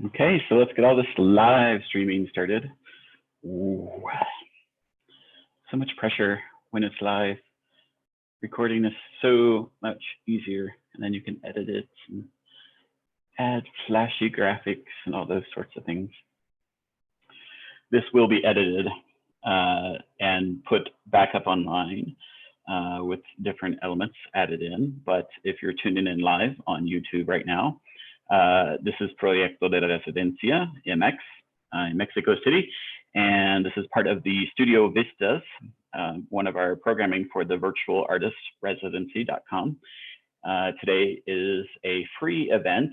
Okay, so let's get all this live streaming started. Ooh, so much pressure when it's live. Recording is so much easier, and then you can edit it and add flashy graphics and all those sorts of things. This will be edited and put back up online with different elements added in. But if you're tuning in live on YouTube right now, this is Proyecto de Residencia, MX, in Mexico City. And this is part of the Studio Vistas, one of our programming for the virtualartistresidency.com. Today is a free event.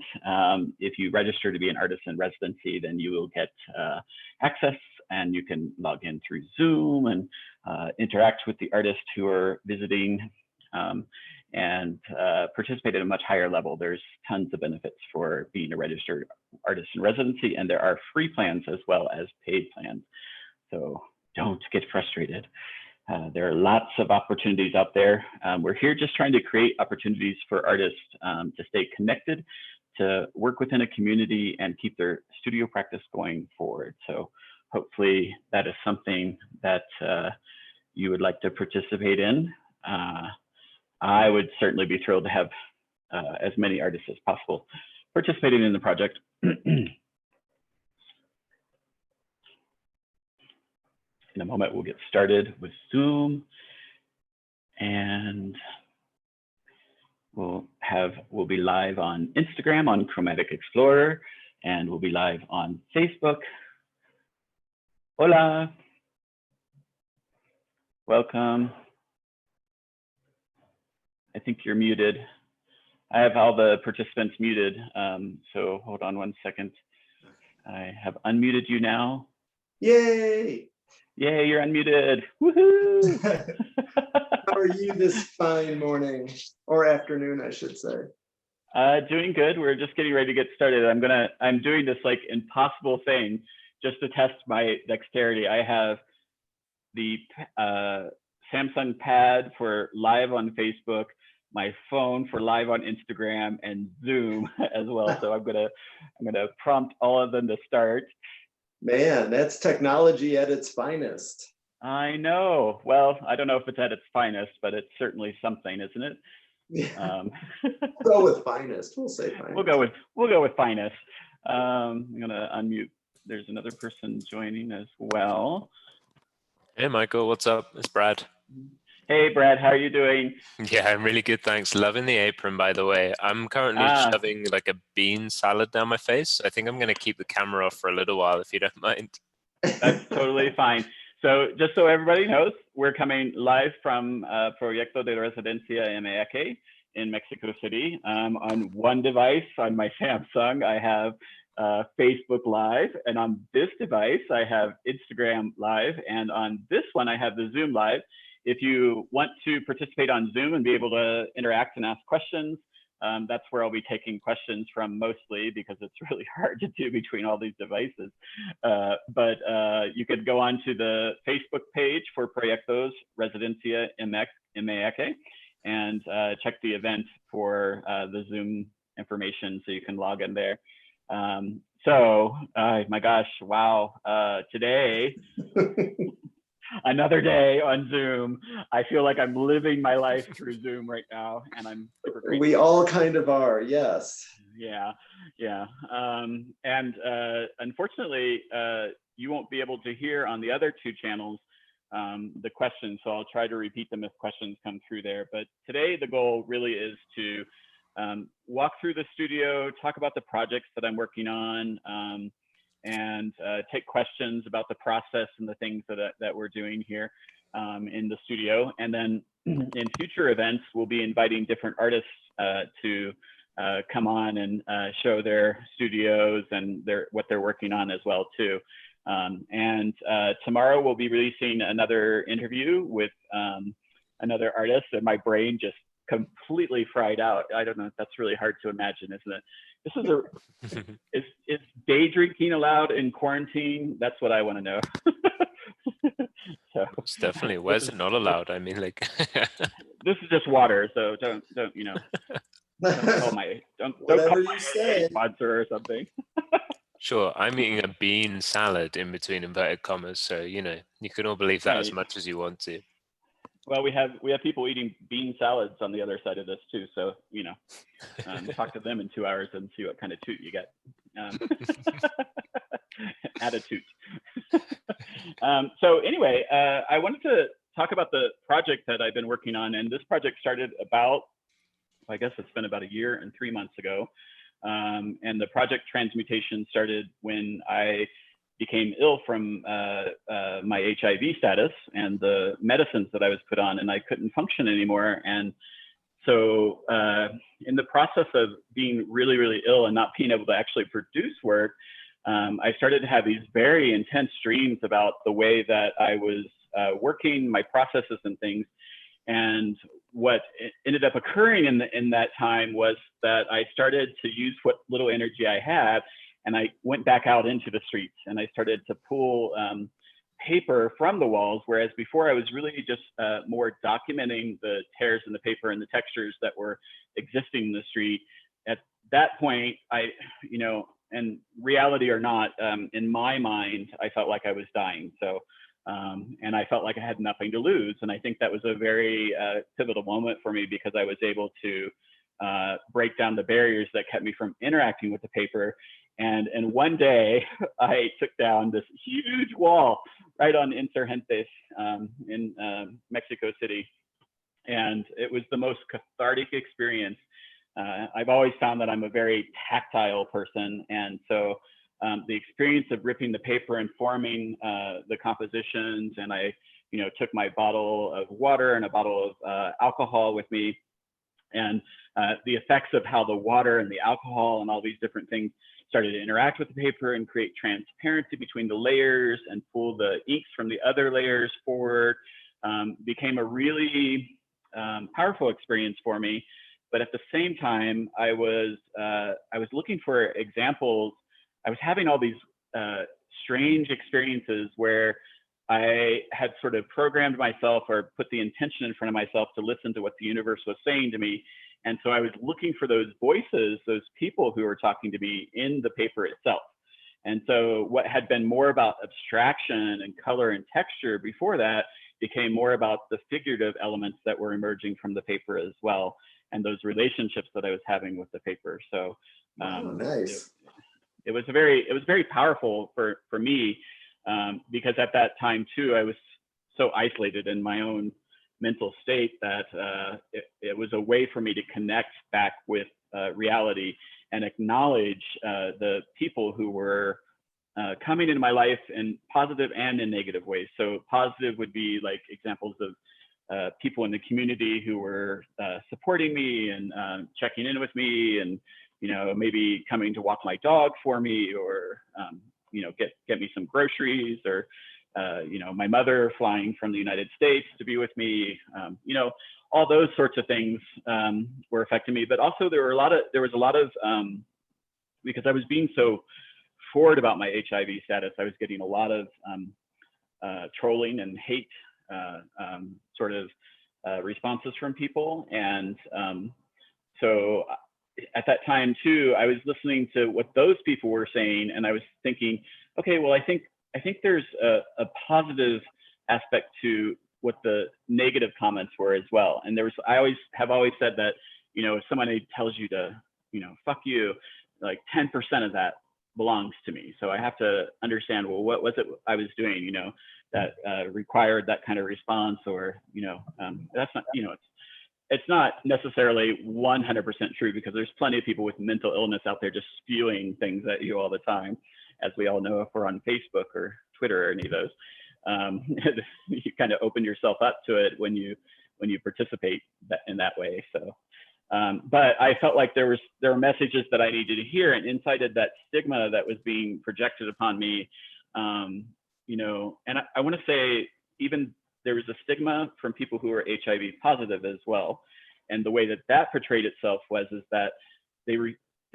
If you register to be an artist in residency, then you will get access and you can log in through Zoom and interact with the artists who are visiting and participate at a much higher level. There's tons of benefits for being a registered artist in residency, and there are free plans as well as paid plans. So don't get frustrated. There are lots of opportunities out there. We're here just trying to create opportunities for artists to stay connected, to work within a community and keep their studio practice going forward. So hopefully that is something that you would like to participate in. I would certainly be thrilled to have as many artists as possible participating in the project. In a moment, we'll get started with Zoom, and we'll be live on Instagram on Chromatic Explorer, and we'll be live on Facebook. Hola, welcome. I think you're muted. I have all the participants muted, so hold on one second. I have unmuted you now. Yay! Yay, you're unmuted. Woohoo! How are you this fine morning or afternoon, I should say? Doing good. We're just getting ready to get started. I'm doing this like impossible thing just to test my dexterity. I have the Samsung Pad for live on Facebook, my phone for live on Instagram, and Zoom as well. So I'm gonna prompt all of them to start. Man, that's technology at its finest. I know. Well, I don't know if it's at its finest, but it's certainly something, isn't it? Yeah. We'll go with finest. We'll say finest. We'll go with finest. I'm gonna unmute. There's another person joining as well. Hey, Michael. What's up? It's Brad. Hey, Brad. How are you doing? Yeah, I'm really good, thanks. Loving the apron, by the way. I'm currently shoving like a bean salad down my face. I think I'm going to keep the camera off for a little while, if you don't mind. That's totally fine. So just so everybody knows, we're coming live from Proyecto de Residencia MX in Mexico City. On one device, on my Samsung, I have Facebook Live, and on this device, I have Instagram Live, and on this one, I have the Zoom Live. If you want to participate on Zoom and be able to interact and ask questions, that's where I'll be taking questions from mostly, because it's really hard to do between all these devices. But you could go on to the Facebook page for Proyectos Residencia MX and check the event for the Zoom information so you can log in there. So, my gosh, wow, today, another day on Zoom. I feel like I'm living my life through Zoom right now, and I'm super grateful. We all kind of are, yes. Yeah. And unfortunately, you won't be able to hear on the other two channels the questions, so I'll try to repeat them if questions come through there. But today, the goal really is to walk through the studio, talk about the projects that I'm working on, and take questions about the process and the things that we're doing here in the studio. And then in future events, we'll be inviting different artists to come on and show their studios and what they're working on as well too. And tomorrow we'll be releasing another interview with another artist, and my brain just completely fried out. I don't know, that's really hard to imagine, isn't it? This is is day drinking allowed in quarantine? That's what I want to know. So it's definitely, where's it not allowed? I mean, like this is just water, so don't don't call my don't call my you say. sponsor or something. Sure, I'm eating a bean salad in between inverted commas, so you know you can all believe that as Right. much as you want to. Well, we have people eating bean salads on the other side of this too. So talk to them in 2 hours and see what kind of toot you get. Add a toot. So anyway, I wanted to talk about the project that I've been working on, and this project started about, I guess it's been about a year and 3 months ago. And the project Transmutation started when I became ill from my HIV status and the medicines that I was put on, and I couldn't function anymore. And so in the process of being really, really ill and not being able to actually produce work, I started to have these very intense dreams about the way that I was working, my processes and things. And what ended up occurring in that time was that I started to use what little energy I had, and I went back out into the streets and I started to pull paper from the walls, whereas before I was really just more documenting the tears in the paper and the textures that were existing in the street. At that point, and reality or not, in my mind, I felt like I was dying. So, and I felt like I had nothing to lose. And I think that was a very pivotal moment for me, because I was able to break down the barriers that kept me from interacting with the paper. And one day I took down this huge wall right on Insurgentes in Mexico City. And it was the most cathartic experience. I've always found that I'm a very tactile person. And so the experience of ripping the paper and forming the compositions, and I took my bottle of water and a bottle of alcohol with me, and the effects of how the water and the alcohol and all these different things started to interact with the paper and create transparency between the layers and pull the inks from the other layers forward, became a really powerful experience for me. But at the same time, I was looking for examples. I was having all these strange experiences where I had sort of programmed myself or put the intention in front of myself to listen to what the universe was saying to me. And so I was looking for those voices, those people who were talking to me in the paper itself. And so what had been more about abstraction and color and texture before that became more about the figurative elements that were emerging from the paper as well, and those relationships that I was having with the paper. So nice. It was very powerful for me, because at that time too, I was so isolated in my own mental state that it was a way for me to connect back with reality and acknowledge the people who were coming into my life in positive and in negative ways. So positive would be like examples of people in the community who were supporting me and checking in with me, and maybe coming to walk my dog for me, or get me some groceries, or my mother flying from the United States to be with me. All those sorts of things were affecting me. But also there was a lot of because I was being so forward about my HIV status, I was getting a lot of trolling and hate sort of responses from people. And so at that time too, I was listening to what those people were saying, and I was thinking, okay, well, I think there's a positive aspect to what the negative comments were as well. And I have always said that, if somebody tells you to, fuck you, like 10% of that belongs to me. So I have to understand, well, what was it I was doing, that required that kind of response, or, that's not, it's not necessarily 100% true, because there's plenty of people with mental illness out there just spewing things at you all the time, as we all know if we're on Facebook or Twitter or any of those. You kind of open yourself up to it when you participate in that way. So, but I felt like there were messages that I needed to hear, and inside of that stigma that was being projected upon me, and I want to say even there was a stigma from people who were HIV positive as well. And the way that portrayed itself was that there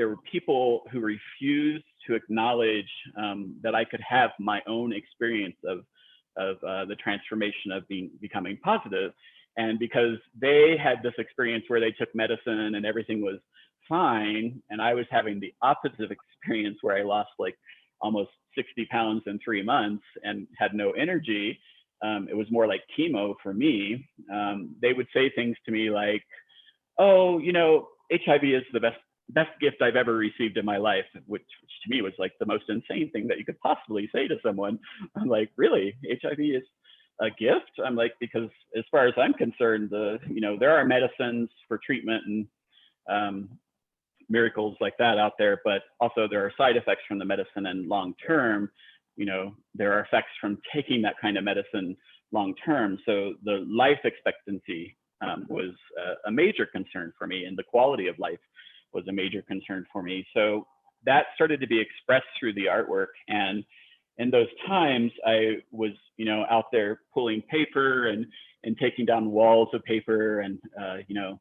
were people who refused to acknowledge that I could have my own experience of the transformation of becoming positive. And because they had this experience where they took medicine and everything was fine, and I was having the opposite experience where I lost like almost 60 pounds in 3 months and had no energy, it was more like chemo for me. They would say things to me like, oh, you know, HIV is the best gift I've ever received in my life, which to me was like the most insane thing that you could possibly say to someone. I'm like, really? HIV is a gift? I'm like, because as far as I'm concerned, you know, there are medicines for treatment and miracles like that out there, but also there are side effects from the medicine, and long term, you know, there are effects from taking that kind of medicine long term. So the life expectancy was a major concern for me, and the quality of life was a major concern for me. So that started to be expressed through the artwork. And in those times, I was, you know, out there pulling paper and taking down walls of paper and, you know,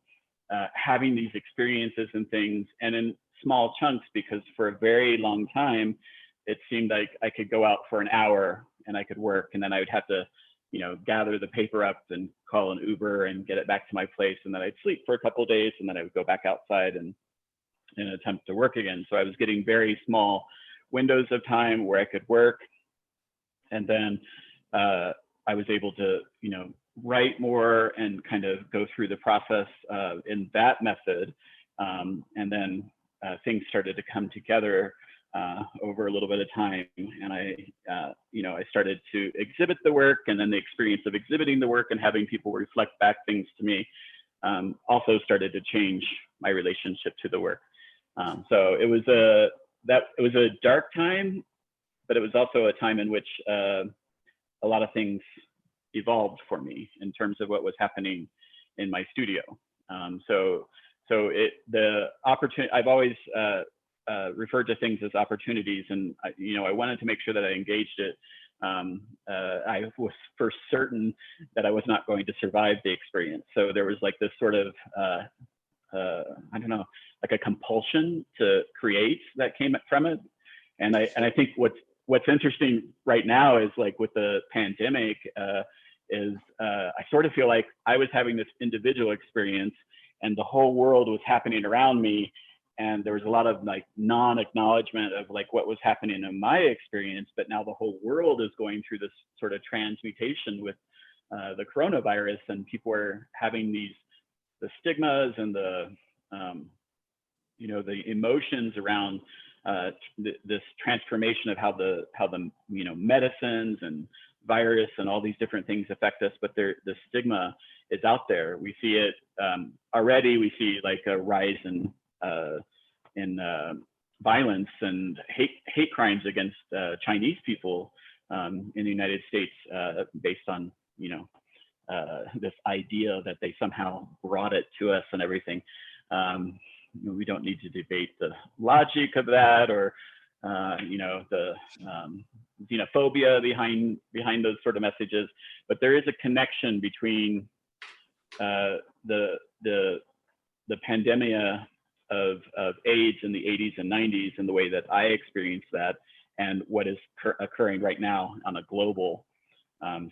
having these experiences and things, and in small chunks, because for a very long time, it seemed like I could go out for an hour and I could work, and then I would have to, you know, gather the paper up and call an Uber and get it back to my place, and then I'd sleep for a couple of days, and then I would go back outside and attempt to work again. So I was getting very small windows of time where I could work, and then I was able to, you know, write more and kind of go through the process in that method. And then things started to come together over a little bit of time. And I, you know, I started to exhibit the work, and then the experience of exhibiting the work and having people reflect back things to me also started to change my relationship to the work. So it was a dark time, but it was also a time in which a lot of things evolved for me in terms of what was happening in my studio. So the opportunity, I've always referred to things as opportunities, and you know, I wanted to make sure that I engaged it. I was for certain that I was not going to survive the experience. So there was like this sort of, I don't know, like a compulsion to create that came from it. And I think what's interesting right now is, like, with the pandemic, I sort of feel like I was having this individual experience and the whole world was happening around me. And there was a lot of like non-acknowledgement of like what was happening in my experience, but now the whole world is going through this sort of transmutation with the coronavirus, and people are having the stigmas and the, you know, the emotions around this transformation of how the you know, medicines and virus and all these different things affect us, but the stigma is out there. We see it already. We see like a rise in violence and hate crimes against Chinese people in the United States, based on, you know, this idea that they somehow brought it to us and everything. We don't need to debate the logic of that, or you know, the xenophobia behind those sort of messages, but there is a connection between the pandemia of AIDS in the 80s and 90s and the way that I experienced that, and what is occurring right now on a global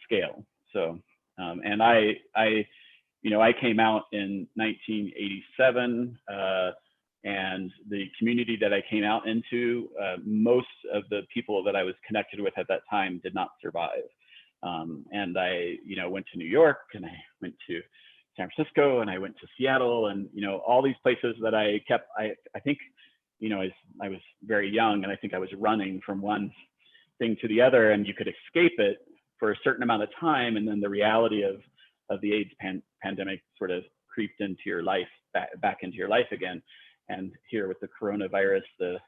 scale. So, and I you know, I came out in 1987, and the community that I came out into, most of the people that I was connected with at that time did not survive. And I, you know, went to New York, and I went to San Francisco, and I went to Seattle, and, you know, all these places that I kept, I think, you know, I was very young, and I think I was running from one thing to the other, and you could escape it for a certain amount of time, and then the reality of the AIDS pandemic sort of creeped into your life, back into your life again. And here with the coronavirus, you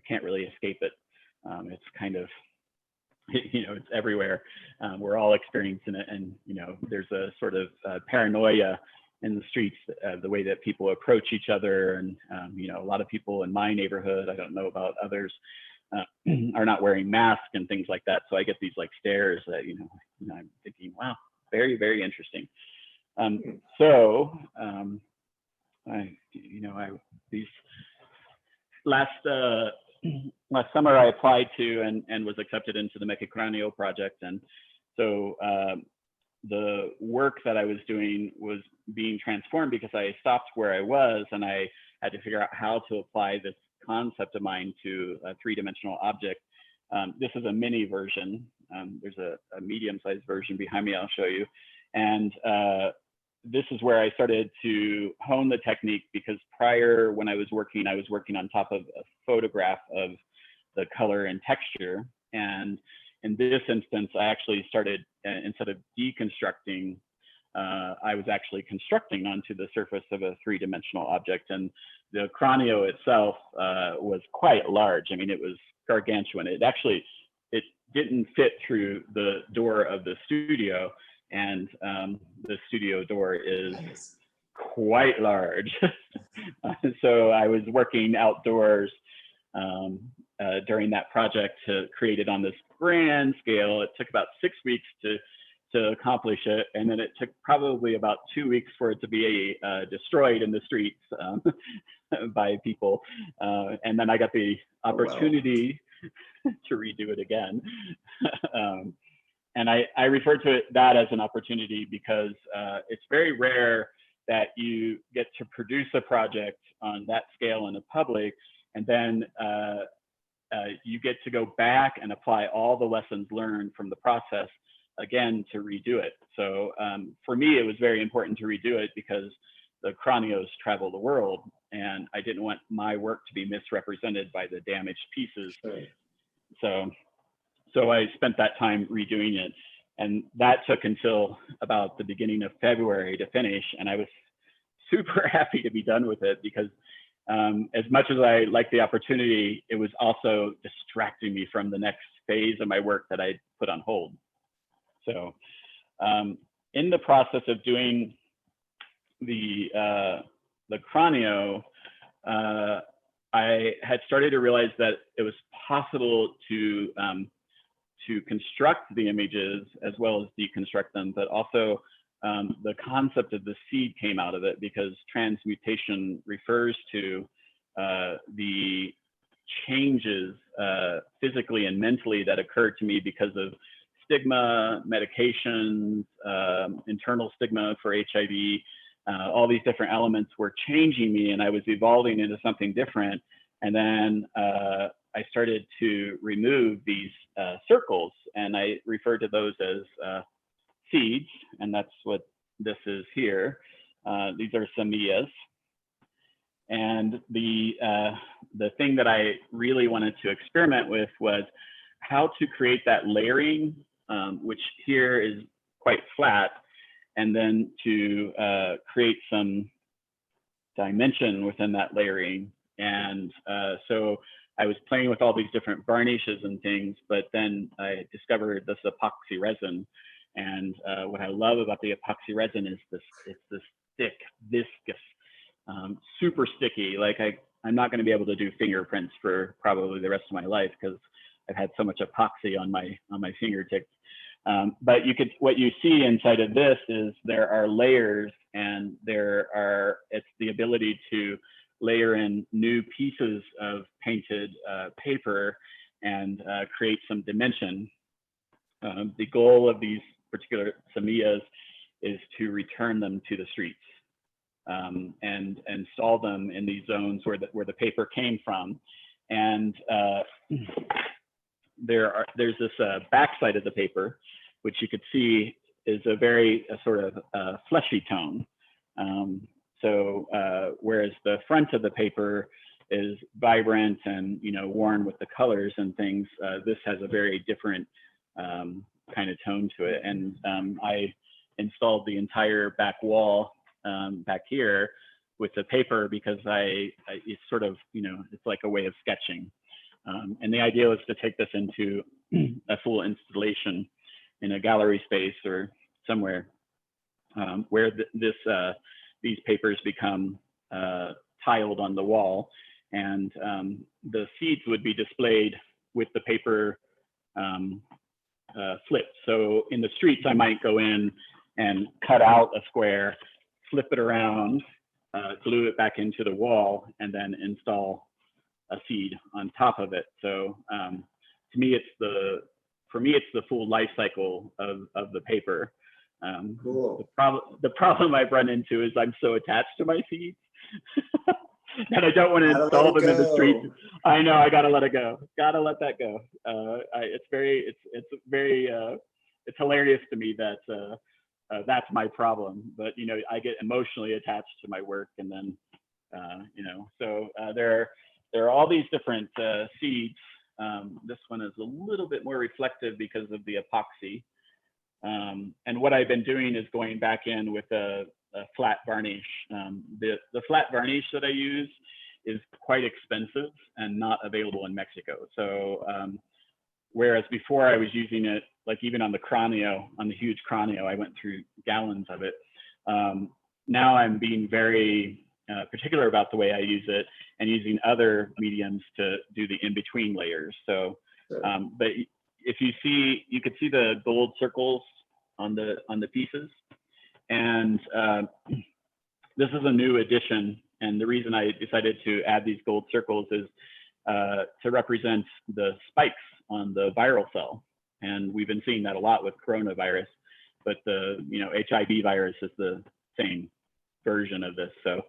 can't really escape it. It's kind of, you know, it's everywhere. We're all experiencing it, and, you know, there's a sort of paranoia in the streets, the way that people approach each other, and you know, a lot of people in my neighborhood, I don't know about others, are not wearing masks and things like that. So I get these like stares that, you know, I'm thinking, wow, very, very interesting. So these last summer I applied to and was accepted into the Mexicráneo project, and so the work that I was doing was being transformed because I stopped where I was, and I had to figure out how to apply this concept of mine to a three-dimensional object This is a mini version. There's a medium-sized version behind me I'll show you. And this is where I started to hone the technique, because prior, when I was working on top of a photograph of the color and texture. And in this instance, I actually started, instead of deconstructing, I was actually constructing onto the surface of a three-dimensional object. And the Cranio itself was quite large. I mean, it was gargantuan. It didn't fit through the door of the studio, and the studio door is quite large. So I was working outdoors during that project to create it on this grand scale. It took about 6 weeks to accomplish it, and then it took probably about 2 weeks for it to be destroyed in the streets by people. And then I got the opportunity to redo it again. And I refer to that as an opportunity because it's very rare that you get to produce a project on that scale in the public, and then you get to go back and apply all the lessons learned from the process again to redo it. So for me, it was very important to redo it because the Cranios travel the world, and I didn't want my work to be misrepresented by the damaged pieces. Right. So I spent that time redoing it, and that took until about the beginning of February to finish. And I was super happy to be done with it because as much as I liked the opportunity, it was also distracting me from the next phase of my work that I put on hold. So in the process of doing the Cranio, I had started to realize that it was possible to construct the images as well as deconstruct them, but also the concept of the seed came out of it, because transmutation refers to the changes physically and mentally that occurred to me because of stigma, medications, internal stigma for HIV. All these different elements were changing me, and I was evolving into something different. And then I started to remove these circles, and I refer to those as seeds, and that's what this is here. These are semillas. And the thing that I really wanted to experiment with was how to create that layering, which here is quite flat, and then to create some dimension within that layering. And so I was playing with all these different varnishes and things, but then I discovered this epoxy resin. And what I love about the epoxy resin is it's this thick, viscous, super sticky. Like I'm not going to be able to do fingerprints for probably the rest of my life because I've had so much epoxy on my fingertips. But what you see inside of this is there are layers, and it's the ability to layer in new pieces of painted paper and create some dimension. The goal of these particular semillas is to return them to the streets and install them in these zones where the paper came from. And there's this backside of the paper, which you could see is a very sort of fleshy tone. Whereas the front of the paper is vibrant and worn with the colors and things, this has a very different kind of tone to it. And I installed the entire back wall back here with the paper because it's sort of, it's like a way of sketching. And the idea was to take this into a full installation in a gallery space or somewhere where these papers become tiled on the wall, and the seeds would be displayed with the paper flipped. So in the streets, I might go in and cut out a square, flip it around, glue it back into the wall, and then install a seed on top of it. So to me, it's the full life cycle of the paper. Cool. The problem I've run into is I'm so attached to my seeds that I don't want to Gotta install let it them in the street. go. I know, I gotta let it go. Gotta let that go. It's very, it's hilarious to me that that's my problem. But you know, I get emotionally attached to my work, and then you know, so there are all these different seeds. This one is a little bit more reflective because of the epoxy. And what I've been doing is going back in with a flat varnish. The flat varnish that I use is quite expensive and not available in Mexico. So whereas before I was using it, like even on the Cranio, on the huge Cranio, I went through gallons of it. Now I'm being very particular about the way I use it and using other mediums to do the in-between layers. So, but if you see, you could see the gold circles on the pieces, and this is a new addition. And the reason I decided to add these gold circles is to represent the spikes on the viral cell. And we've been seeing that a lot with coronavirus, but the HIV virus is the same version of this. So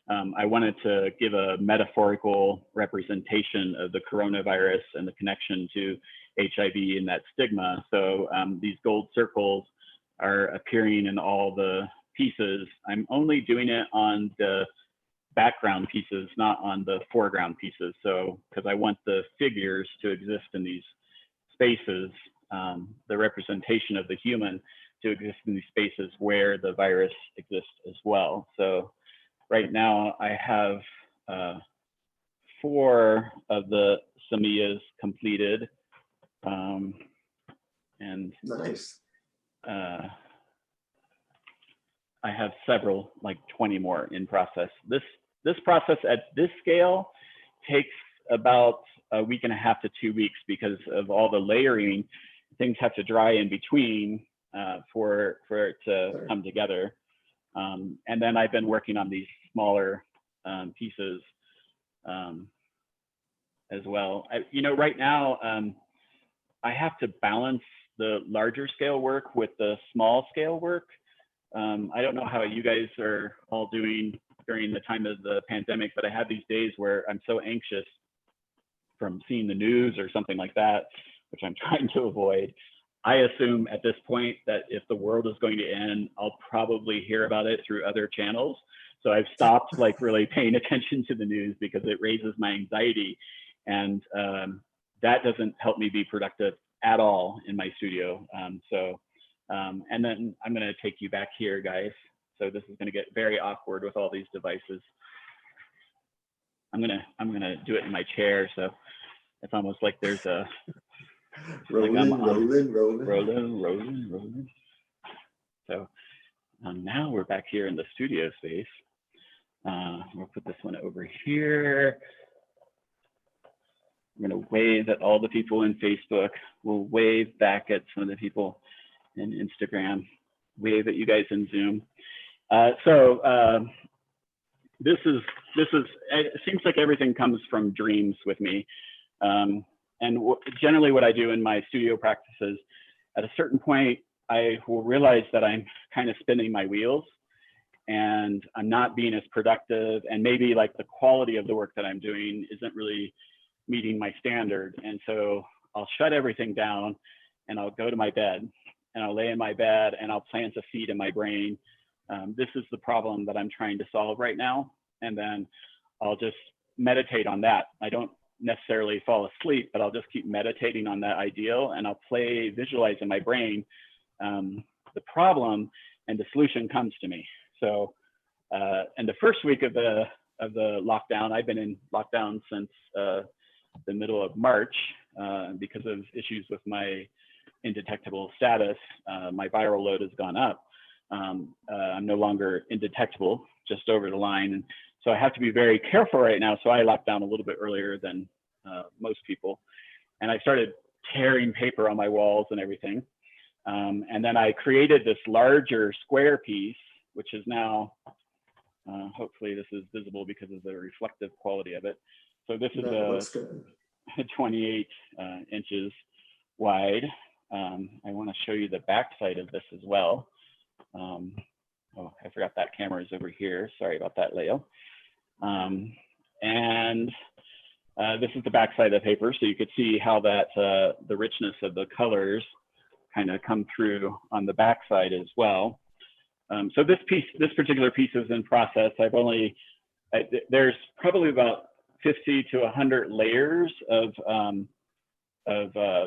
I wanted to give a metaphorical representation of the coronavirus and the connection to HIV and that stigma. So these gold circles are appearing in all the pieces. I'm only doing it on the background pieces, not on the foreground pieces. So, because I want the figures to exist in these spaces, the representation of the human to exist in these spaces where the virus exists as well. So right now I have 4 of the semillas completed. And nice. I have several, like 20 more in process. This process at this scale takes about a week and a half to 2 weeks because of all the layering. Things have to dry in between for it to come together. And then I've been working on these smaller pieces as well. Right now, I have to balance the larger scale work with the small scale work. I don't know how you guys are all doing during the time of the pandemic, but I have these days where I'm so anxious from seeing the news or something like that, which I'm trying to avoid. I assume at this point that if the world is going to end, I'll probably hear about it through other channels. So I've stopped like really paying attention to the news because it raises my anxiety. And that doesn't help me be productive at all in my studio. And then I'm going to take you back here, guys. So this is going to get very awkward with all these devices. I'm gonna do it in my chair, so it's almost like there's a rolling. So now we're back here in the studio space. We'll put this one over here. I'm gonna wave at all the people in Facebook. We'll wave back at some of the people in Instagram. Wave at you guys in Zoom. This is, it seems like everything comes from dreams with me. And generally what I do in my studio practices, at a certain point, I will realize that I'm kind of spinning my wheels and I'm not being as productive, and maybe like the quality of the work that I'm doing isn't really meeting my standard. And so I'll shut everything down and I'll go to my bed and I'll lay in my bed and I'll plant a seed in my brain. This is the problem that I'm trying to solve right now. And then I'll just meditate on that. I don't necessarily fall asleep, but I'll just keep meditating on that ideal, and I'll visualize in my brain the problem, and the solution comes to me. So, and the first week of the lockdown, I've been in lockdown since the middle of March because of issues with my indetectable status. My viral load has gone up. I'm no longer indetectable, just over the line. And so I have to be very careful right now. So I locked down a little bit earlier than most people. And I started tearing paper on my walls and everything. And then I created this larger square piece, which is now, hopefully this is visible because of the reflective quality of it. So this is 28 inches wide. I want to show you the back side of this as well. Oh, I forgot that camera is over here. Sorry about that, Leo. And this is the backside of the paper, so you could see how that the richness of the colors kind of come through on the backside as well. So this particular piece is in process. There's probably about 50 to 100 layers of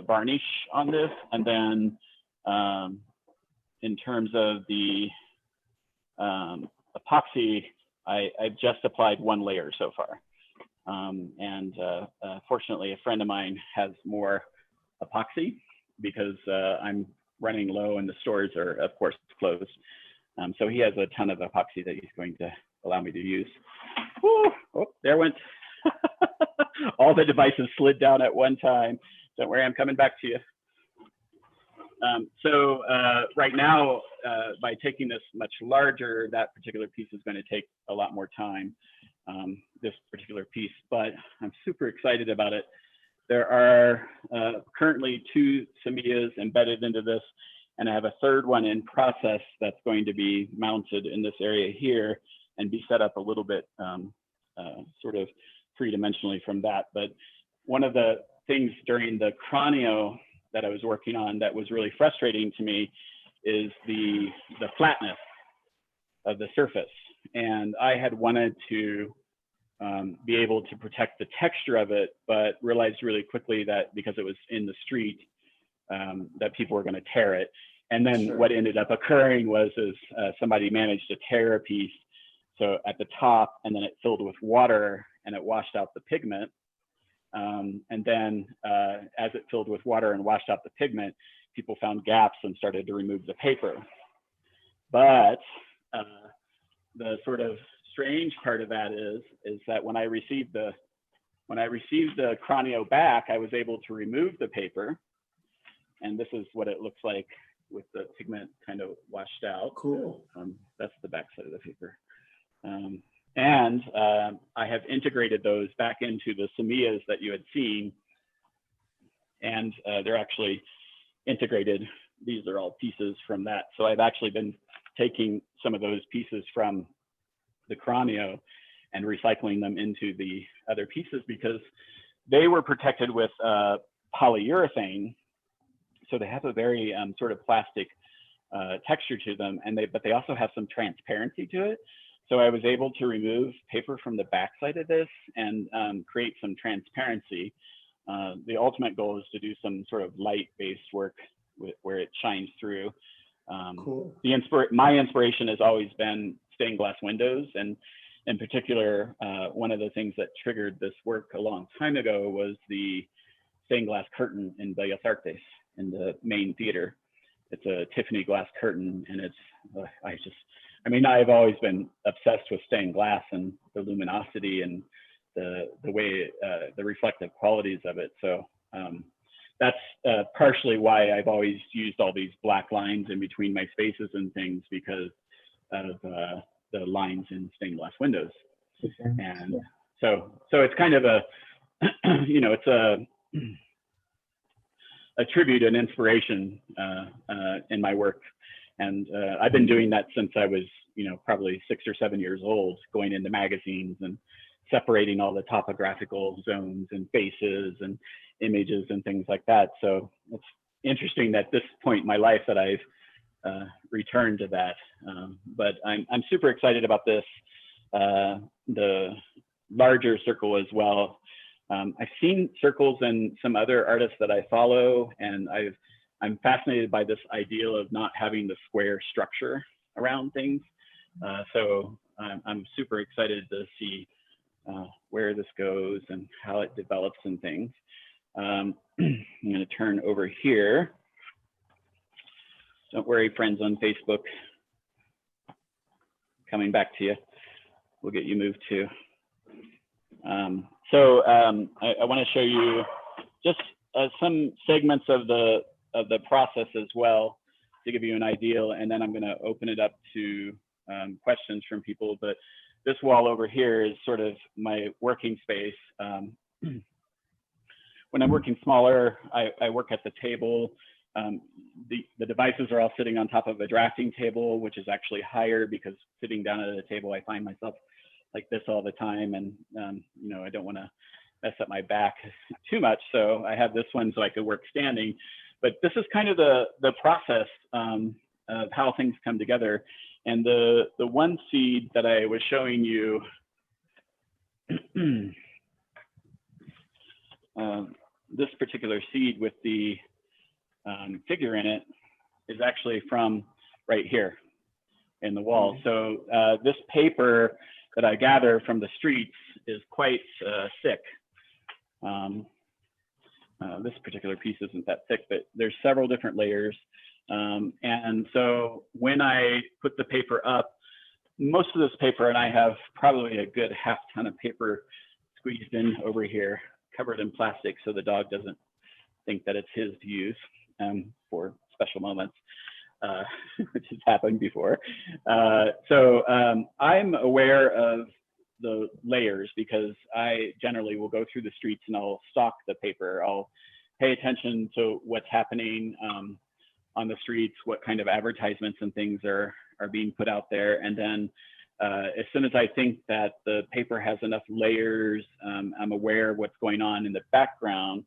varnish on this, and then in terms of the epoxy, I've just applied 1 layer so far. Fortunately, a friend of mine has more epoxy because I'm running low and the stores are, of course, closed. So he has a ton of epoxy that he's going to allow me to use. Woo! Oh, there went. All the devices slid down at one time. Don't worry, I'm coming back to you. Right now, by taking this much larger, that particular piece is going to take a lot more time, this particular piece, but I'm super excited about it. There are currently 2 Semillas embedded into this, and I have a 3rd one in process that's going to be mounted in this area here and be set up a little bit sort of 3-dimensionally from that. But one of the things during the Cranio that I was working on that was really frustrating to me is the flatness of the surface. And I had wanted to be able to protect the texture of it, but realized really quickly that because it was in the street, that people were going to tear it. And then Sure. what ended up occurring was somebody managed to tear a piece. So at the top, and then it filled with water and it washed out the pigment. And then as it filled with water and washed out the pigment, people found gaps and started to remove the paper. But the sort of strange part of that is that when I received the Cranio back, I was able to remove the paper. And this is what it looks like with the pigment kind of washed out. Cool. That's the back side of the paper. I have integrated those back into the Semillas that you had seen. And they're actually integrated. These are all pieces from that. So I've actually been taking some of those pieces from the Cranio and recycling them into the other pieces because they were protected with polyurethane. So they have a very sort of plastic texture to them, but they also have some transparency to it. So I was able to remove paper from the backside of this and create some transparency. The ultimate goal is to do some sort of light-based work where it shines through. Cool. My inspiration has always been stained glass windows, and in particular, one of the things that triggered this work a long time ago was the stained glass curtain in Bellas Artes in the main theater. It's a Tiffany glass curtain, and it's I've always been obsessed with stained glass and the luminosity and the way the reflective qualities of it. So that's partially why I've always used all these black lines in between my spaces and things, because of the lines in stained glass windows. And so it's kind of a, it's a tribute and inspiration in my work. And I've been doing that since I was, probably 6 or 7 years old, going into magazines and separating all the topographical zones and faces and images and things like that. So it's interesting that this point in my life that I've returned to that. But I'm super excited about this, the larger circle as well. I've seen circles in some other artists that I follow, and I'm fascinated by this ideal of not having the square structure around things. So I'm super excited to see where this goes and how it develops and things. I'm going to turn over here. Don't worry, friends on Facebook. Coming back to you. We'll get you moved too. I want to show you just some segments of the process as well to give you an idea, and then I'm going to open it up to questions from people. But this wall over here is sort of my working space. When I'm working smaller, I work at the table. The devices are all sitting on top of a drafting table, which is actually higher because sitting down at a table, I find myself like this all the time, and you know, I don't want to mess up my back too much, so I have this one so I could work standing. But this is kind of the process of how things come together. And the one seed that I was showing you, this particular seed with the figure in it is actually from right here in the wall. So this paper that I gather from the streets is quite thick. This particular piece isn't that thick, but there's several different layers. And so when I put the paper up, most of this paper, and I have probably a good half ton of paper squeezed in over here, covered in plastic so the dog doesn't think that it's his to use for special moments, which has happened before. So I'm aware of the layers because I generally will go through the streets and I'll stalk the paper. I'll pay attention to what's happening on the streets, what kind of advertisements and things are being put out there. And then as soon as I think that the paper has enough layers, I'm aware of what's going on in the background,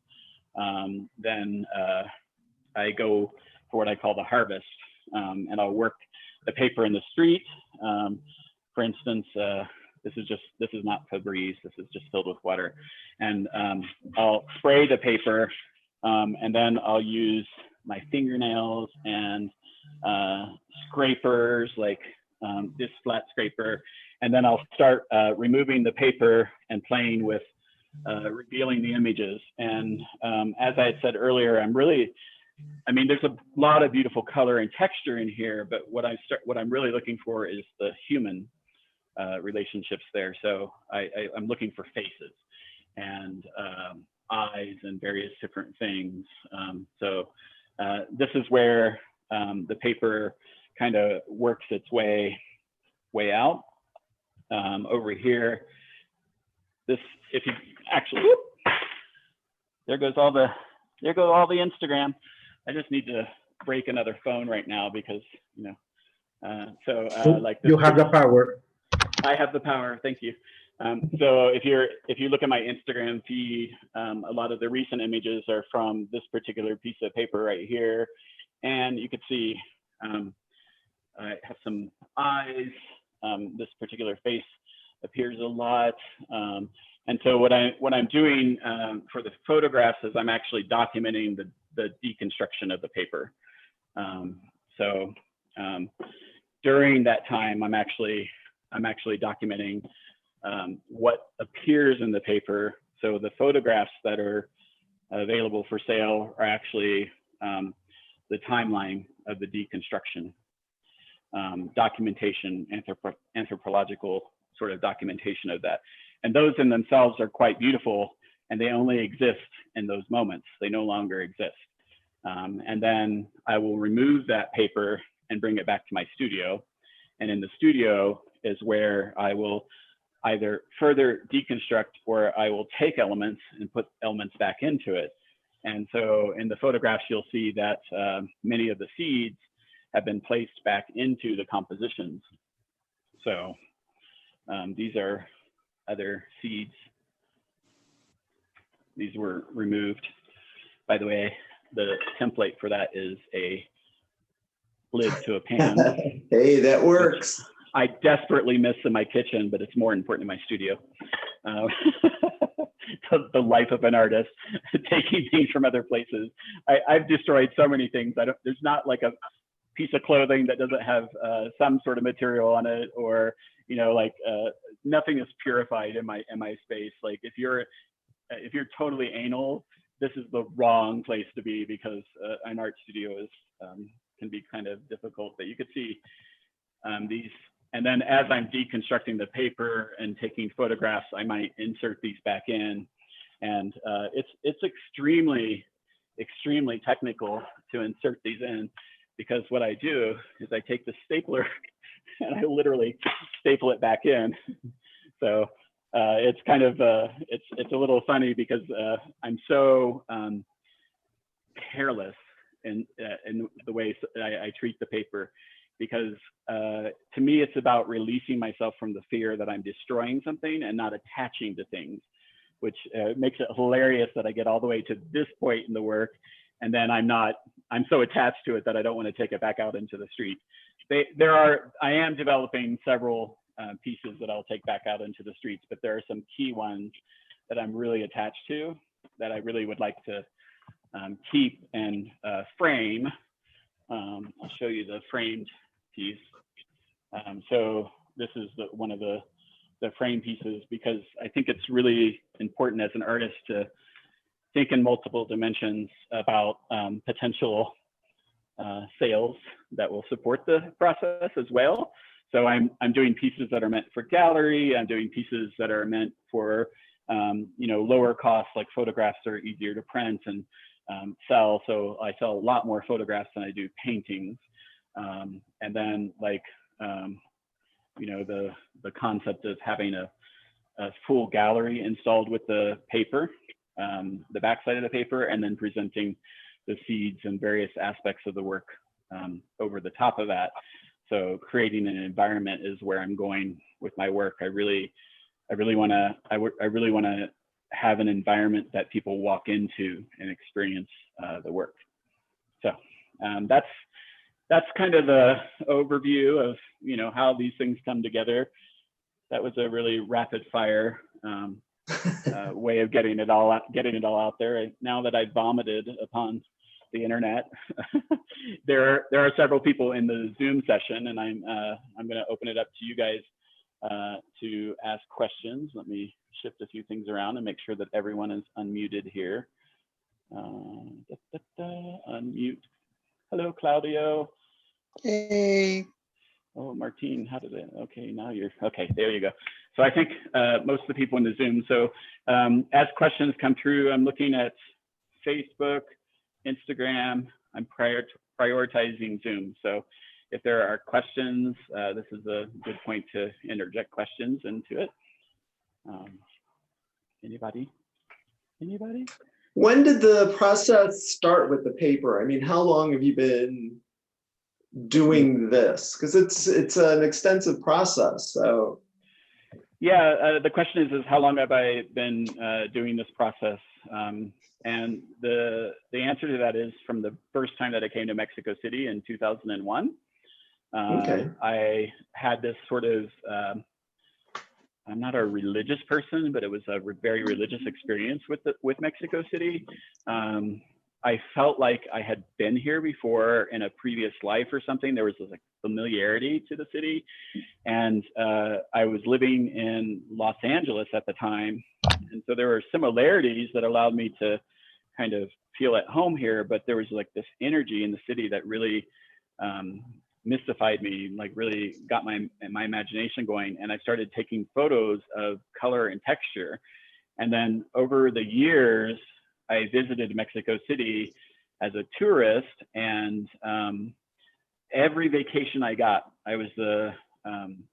then I go for what I call the harvest. And I'll work the paper in the street. For instance, this is not Febreze, this is just filled with water. And I'll spray the paper, and then I'll use my fingernails and scrapers, like this flat scraper. And then I'll start removing the paper and playing with revealing the images. And as I had said earlier, I mean, there's a lot of beautiful color and texture in here, but what I'm really looking for is the human relationships there. So I'm looking for faces and eyes and various different things. So this is where the paper kind of works its way out. Over here, if you actually, whoop, there goes all the Instagram. I just need to break another phone right now because, you know, like this, you have the power. I have the power. Thank you. So if you look at my Instagram feed, a lot of the recent images are from this particular piece of paper right here, and you could see I have some eyes. This particular face appears a lot, and so what I'm doing for the photographs is I'm actually documenting the deconstruction of the paper. So during that time, I'm actually documenting what appears in the paper. So the photographs that are available for sale are actually the timeline of the deconstruction, documentation, anthropological sort of documentation of that. And those in themselves are quite beautiful, and they only exist in those moments. They no longer exist. And then I will remove that paper and bring it back to my studio. And in the studio is where I will either further deconstruct or I will take elements and put elements back into it. And so in the photographs, you'll see that many of the seeds have been placed back into the compositions. So these are other seeds. These were removed. By the way, the template for that is a lid to a pan. Hey, that works. I desperately miss in my kitchen, but it's more important in my studio. The life of an artist, taking things from other places. I've destroyed so many things. There's not like a piece of clothing that doesn't have some sort of material on it, or like nothing is purified in my space. Like if you're totally anal, this is the wrong place to be, because an art studio is can be kind of difficult. But you could see these. And then as I'm deconstructing the paper and taking photographs, I might insert these back in. And it's extremely technical to insert these in, because what I do is I take the stapler and I literally staple it back in. So it's kind of, it's a little funny because I'm so careless in the way I treat the paper. because to me, it's about releasing myself from the fear that I'm destroying something and not attaching to things, which makes it hilarious that I get all the way to this point in the work, and then I'm so attached to it that I don't want to take it back out into the street. I am developing several pieces that I'll take back out into the streets, but there are some key ones that I'm really attached to that I really would like to keep and frame. I'll show you the framed piece. So this is one of the frame pieces, because I think it's really important as an artist to think in multiple dimensions about potential sales that will support the process as well. So I'm doing pieces that are meant for gallery. I'm doing pieces that are meant for lower costs, like photographs are easier to print and sell. So I sell a lot more photographs than I do paintings. And then the concept of having a full gallery installed with the paper, the backside of the paper, and then presenting the seeds and various aspects of the work over the top of that. So creating an environment is where I'm going with my work. I really want to have an environment that people walk into and experience the work. So that's kind of the overview of how these things come together. That was a really rapid fire way of getting it all out there. Now that I've vomited upon the internet, there are several people in the Zoom session, and I'm going to open it up to you guys to ask questions. Let me shift a few things around and make sure that everyone is unmuted here. Unmute. Hello, Claudio. Hey. Oh, Martine, how did it? Okay, now you're okay. There you go. So I think most of the people in the Zoom. So as questions come through, I'm looking at Facebook, Instagram. I'm prioritizing Zoom. So if there are questions, this is a good point to interject questions into it. Anybody? When did the process start with the paper? I mean, how long have you been doing this? Because it's an extensive process. So yeah, the question is how long have I been doing this process? And the answer to that is from the first time that I came to Mexico City in 2001. Okay. I had this sort of, I'm not a religious person, but it was a very religious experience with Mexico City. I felt like I had been here before in a previous life or something. There was this like familiarity to the city. And I was living in Los Angeles at the time. And so there were similarities that allowed me to kind of feel at home here, but there was like this energy in the city that really mystified me, like really got my imagination going. And I started taking photos of color and texture. And then over the years, I visited Mexico City as a tourist, and every vacation I got, I was the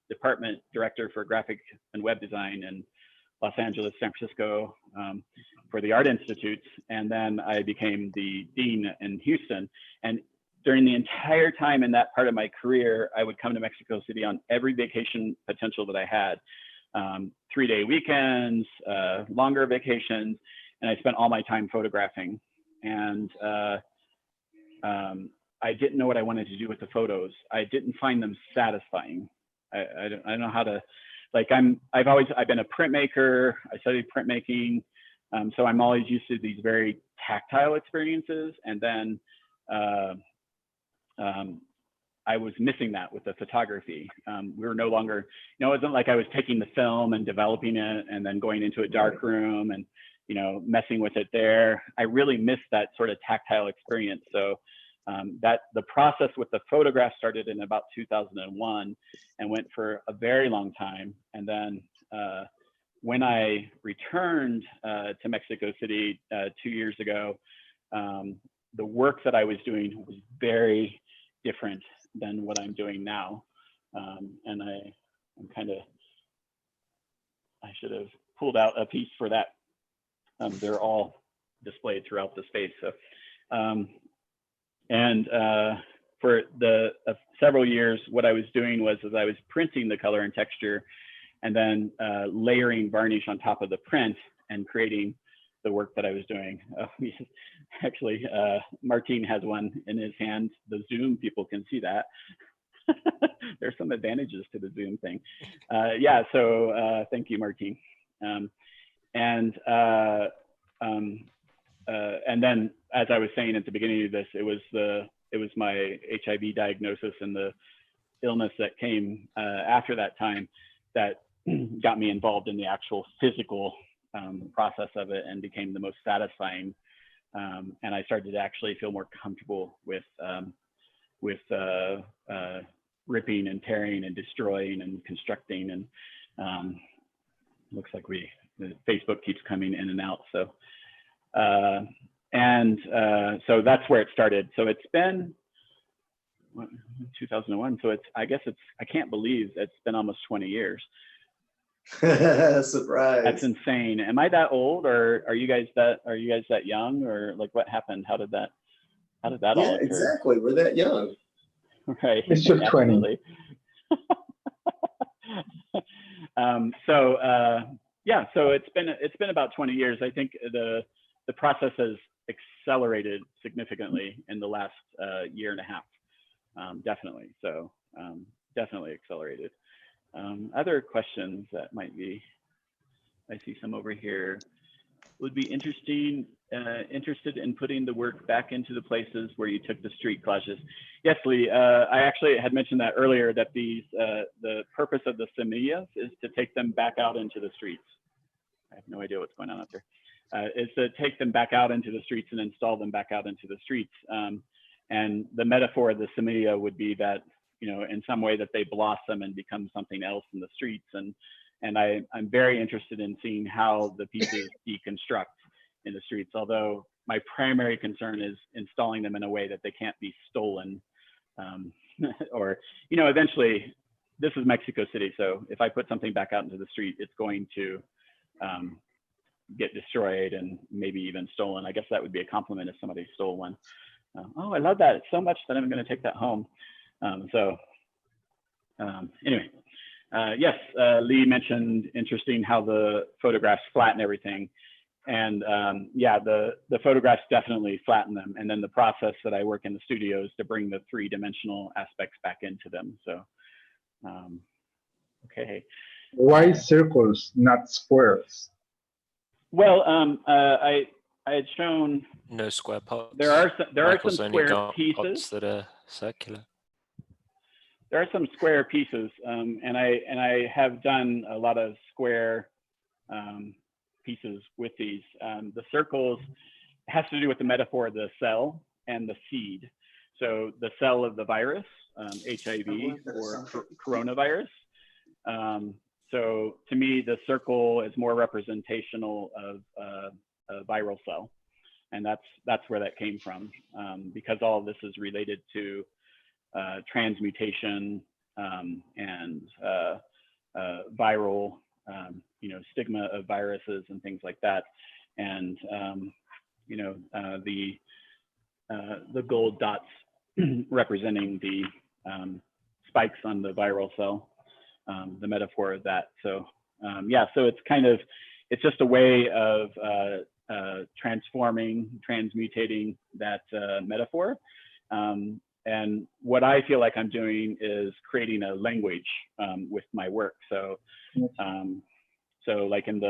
department director for graphic and web design in Los Angeles, San Francisco, for the Art Institutes. And then I became the dean in Houston. And during the entire time in that part of my career, I would come to Mexico City on every vacation potential that I had. 3-day weekends, longer vacations, and I spent all my time photographing. And I didn't know what I wanted to do with the photos. I didn't find them satisfying. I don't know how to, like I've been a printmaker. I studied printmaking. So I'm always used to these very tactile experiences. And then I was missing that with the photography. We were no longer, it wasn't like I was taking the film and developing it and then going into a dark room and, messing with it there. I really missed that sort of tactile experience. So that the process with the photograph started in about 2001 and went for a very long time. And then when I returned to Mexico City 2 years ago, the work that I was doing was very different than what I'm doing now. And I should have pulled out a piece for that. They're all displayed throughout the space. So, for the several years, what I was doing was I was printing the color and texture and then layering varnish on top of the print and creating the work that I was doing. Actually, Martin has one in his hand. The Zoom people can see that. There's some advantages to the Zoom thing. Yeah, so thank you, Martin. And then, as I was saying at the beginning of this, it was my HIV diagnosis and the illness that came after that time that got me involved in the actual physical process of it and became the most satisfying. And I started to actually feel more comfortable with ripping and tearing and destroying and constructing. And looks like Facebook keeps coming in and out. So so that's where it started. So it's been 2001. So I can't believe it's been almost 20 years. Surprise. That's insane. Am I that old, or are you guys that young, or like what happened? How did that all occur? Exactly. We're that young. Right. It's just 20. Yeah, so it's been about 20 years. I think the process has accelerated significantly in the last year and a half. Definitely. So definitely accelerated. Other questions that might be, I see some over here. Would be interested in putting the work back into the places where you took the street collages. Yes, Lee, I actually had mentioned that earlier, that the purpose of the semillas is to take them back out into the streets. I have no idea what's going on out there. Is to take them back out into the streets and install them back out into the streets. And the metaphor of the semilla would be that, in some way that they blossom and become something else in the streets. And I'm very interested in seeing how the pieces deconstruct in the streets, although my primary concern is installing them in a way that they can't be stolen. Or, eventually, this is Mexico City, so if I put something back out into the street, it's going to get destroyed and maybe even stolen. I guess that would be a compliment if somebody stole one. Oh, I love that so much that I'm going to take that home. Anyway, yes, Lee mentioned interesting how the photographs flatten everything. And yeah, the photographs definitely flatten them. And then the process that I work in the studio is to bring the three-dimensional aspects back into them. So, okay. Why circles, not squares? Well, I had shown no square parts. There are Michael's some only square got pieces pots that are circular. There are some square pieces, and I have done a lot of square pieces with these. The circles has to do with the metaphor of the cell and the seed. So the cell of the virus, HIV or coronavirus. So to me, the circle is more representational of a viral cell, and that's where that came from, because all of this is related to transmutation and viral, stigma of viruses and things like that, and the gold dots representing the spikes on the viral cell, the metaphor of that. So yeah, so it's just a way of transmutating that metaphor. And what I feel like I'm doing is creating a language with my work. So, like in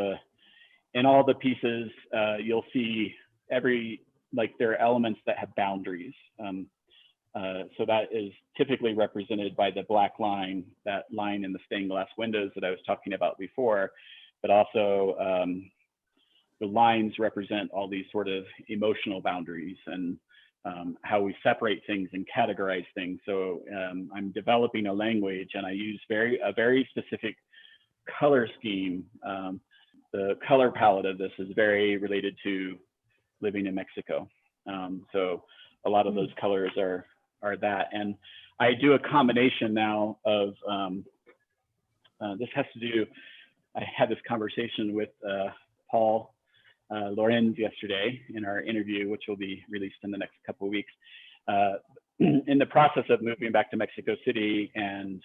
all the pieces, you'll see there are elements that have boundaries. So that is typically represented by the black line, that line in the stained glass windows that I was talking about before, but also the lines represent all these sort of emotional boundaries and how we separate things and categorize things. So I'm developing a language, and I use a very specific color scheme. The color palette of this is very related to living in Mexico. So a lot of those colors are that. And I do a combination now of, this has to do, I had this conversation with Paul Lorenz yesterday in our interview, which will be released in the next couple of weeks. in the process of moving back to Mexico City and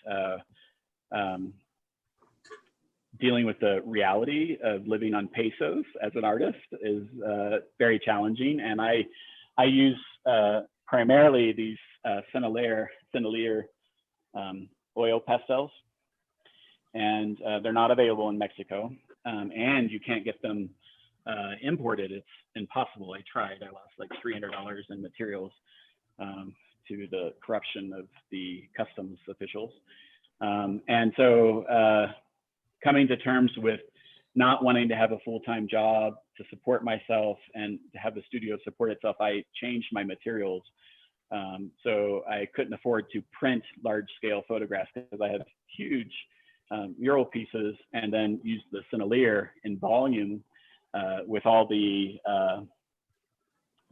dealing with the reality of living on pesos as an artist is very challenging. And I use primarily these Sennelier oil pastels, and they're not available in Mexico, and you can't get them imported. It's impossible. I tried. I lost like $300 in materials to the corruption of the customs officials. And so coming to terms with not wanting to have a full-time job to support myself and to have the studio support itself, I changed my materials. So I couldn't afford to print large-scale photographs because I have huge mural pieces, and then use the Sennelier in volume with all the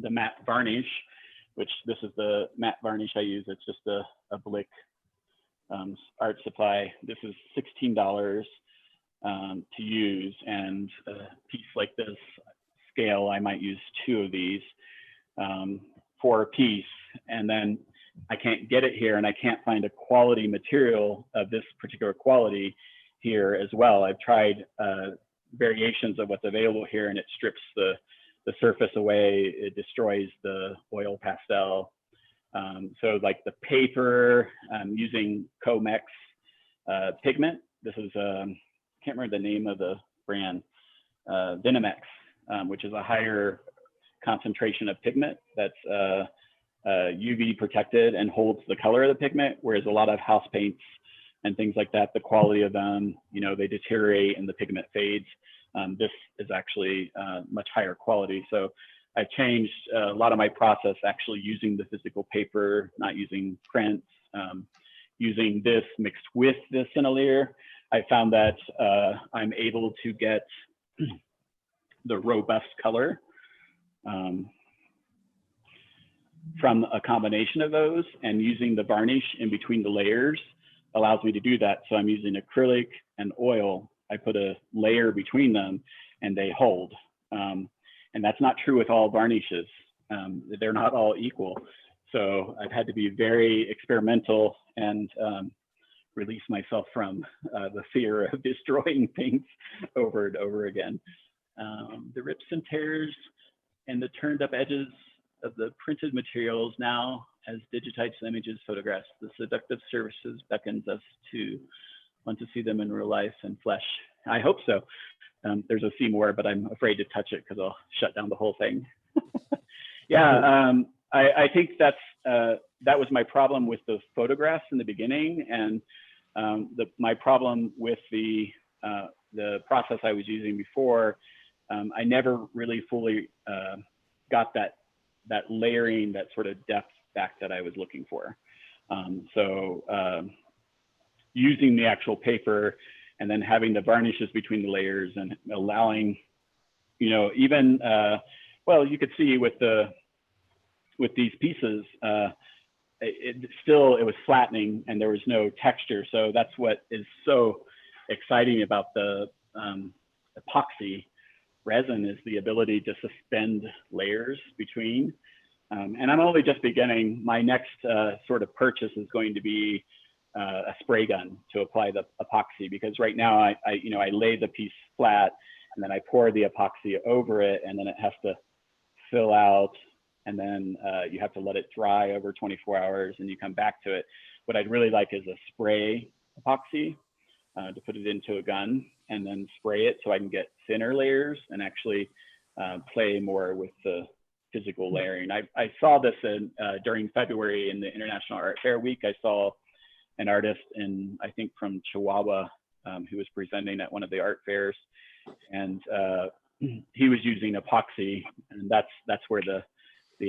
matte varnish, which this is the matte varnish I use. It's just a Blick art supply. This is $16 to use, and a piece like this scale, I might use 2 of these for a piece, and then I can't get it here, and I can't find a quality material of this particular quality here as well. I've tried variations of what's available here, and it strips the surface away. It destroys the oil pastel. So like the paper, using Comex pigment. This is, can't remember the name of the brand, Vinimex, which is a higher concentration of pigment that's UV protected and holds the color of the pigment, whereas a lot of house paints and things like that, the quality of them, you know, they deteriorate and the pigment fades. This is actually much higher quality. So I changed a lot of my process actually using the physical paper, not using prints, using this mixed with the Sennelier. I found that I'm able to get the robust color from a combination of those, and using the varnish in between the layers allows me to do that. So I'm using acrylic and oil. I put a layer between them and they hold. And that's not true with all varnishes. They're not all equal. So I've had to be very experimental and release myself from the fear of destroying things over and over again. The rips and tears and the turned up edges of the printed materials now as digitized images, photographs. The seductive surfaces beckons us to want to see them in real life and flesh. I hope so. There's a few more, but I'm afraid to touch it because I'll shut down the whole thing. Yeah, I think that was my problem with the photographs in the beginning, and my problem with the process I was using before. I never really fully got that layering, that sort of depth back that I was looking for. Using the actual paper and then having the varnishes between the layers and allowing, you know, even, well, you could see with these pieces, it was flattening and there was no texture. So that's what is so exciting about the epoxy resin, is the ability to suspend layers between. And I'm only just beginning. My next sort of purchase is going to be a spray gun to apply the epoxy, because right now I lay the piece flat and then I pour the epoxy over it, and then it has to fill out, and then you have to let it dry over 24 hours and you come back to it. What I'd really like is a spray epoxy to put it into a gun and then spray it so I can get thinner layers and actually play more with the physical layering. I saw this during February in the International Art Fair Week. I saw an artist I think from Chihuahua, who was presenting at one of the art fairs, and he was using epoxy, and that's where the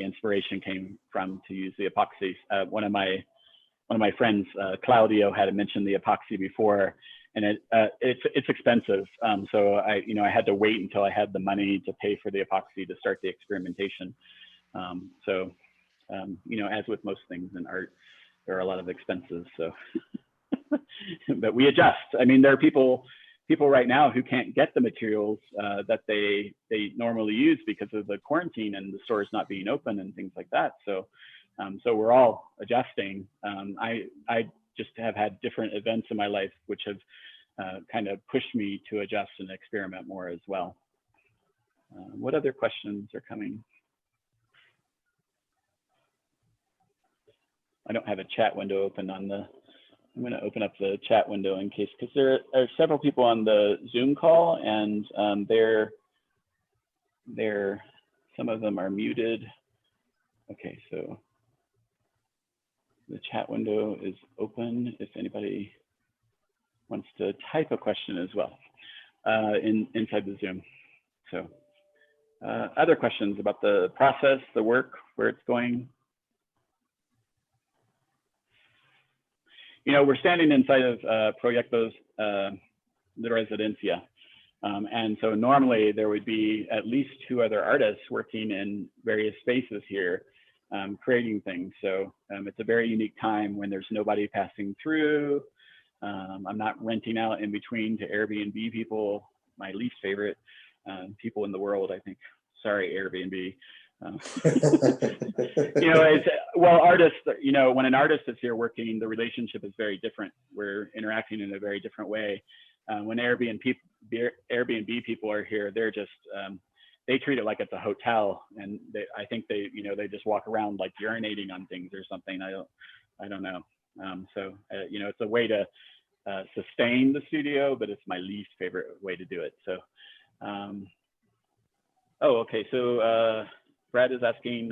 inspiration came from to use the epoxy. One of my friends, Claudio, had mentioned the epoxy before, and it's expensive. So I had to wait until I had the money to pay for the epoxy to start the experimentation. As with most things in art, there are a lot of expenses. So, but we adjust. I mean, there are people right now who can't get the materials that they normally use because of the quarantine and the stores not being open and things like that. So So we're all adjusting. I just have had different events in my life which have kind of pushed me to adjust and experiment more as well. What other questions are coming? I don't have a chat window open on the, I'm going to open up the chat window in case, because there are several people on the Zoom call, and some of them are muted. Okay, so the chat window is open if anybody wants to type a question as well inside the Zoom. So other questions about the process, the work, where it's going? You know, we're standing inside of Proyectos de Residencia. And so normally there would be at least 2 other artists working in various spaces here, creating things. So it's a very unique time when there's nobody passing through. I'm not renting out in between to Airbnb people, my least favorite people in the world, I think. Sorry, Airbnb. You know, well, artists, you know, when an artist is here working, the relationship is very different. We're interacting in a very different way. When Airbnb people are here, they're just, they treat it like it's a hotel, and I think they, you know, they just walk around like urinating on things or something. I don't know. You know, it's a way to sustain the studio, but it's my least favorite way to do it. So, oh, okay. So Brad is asking,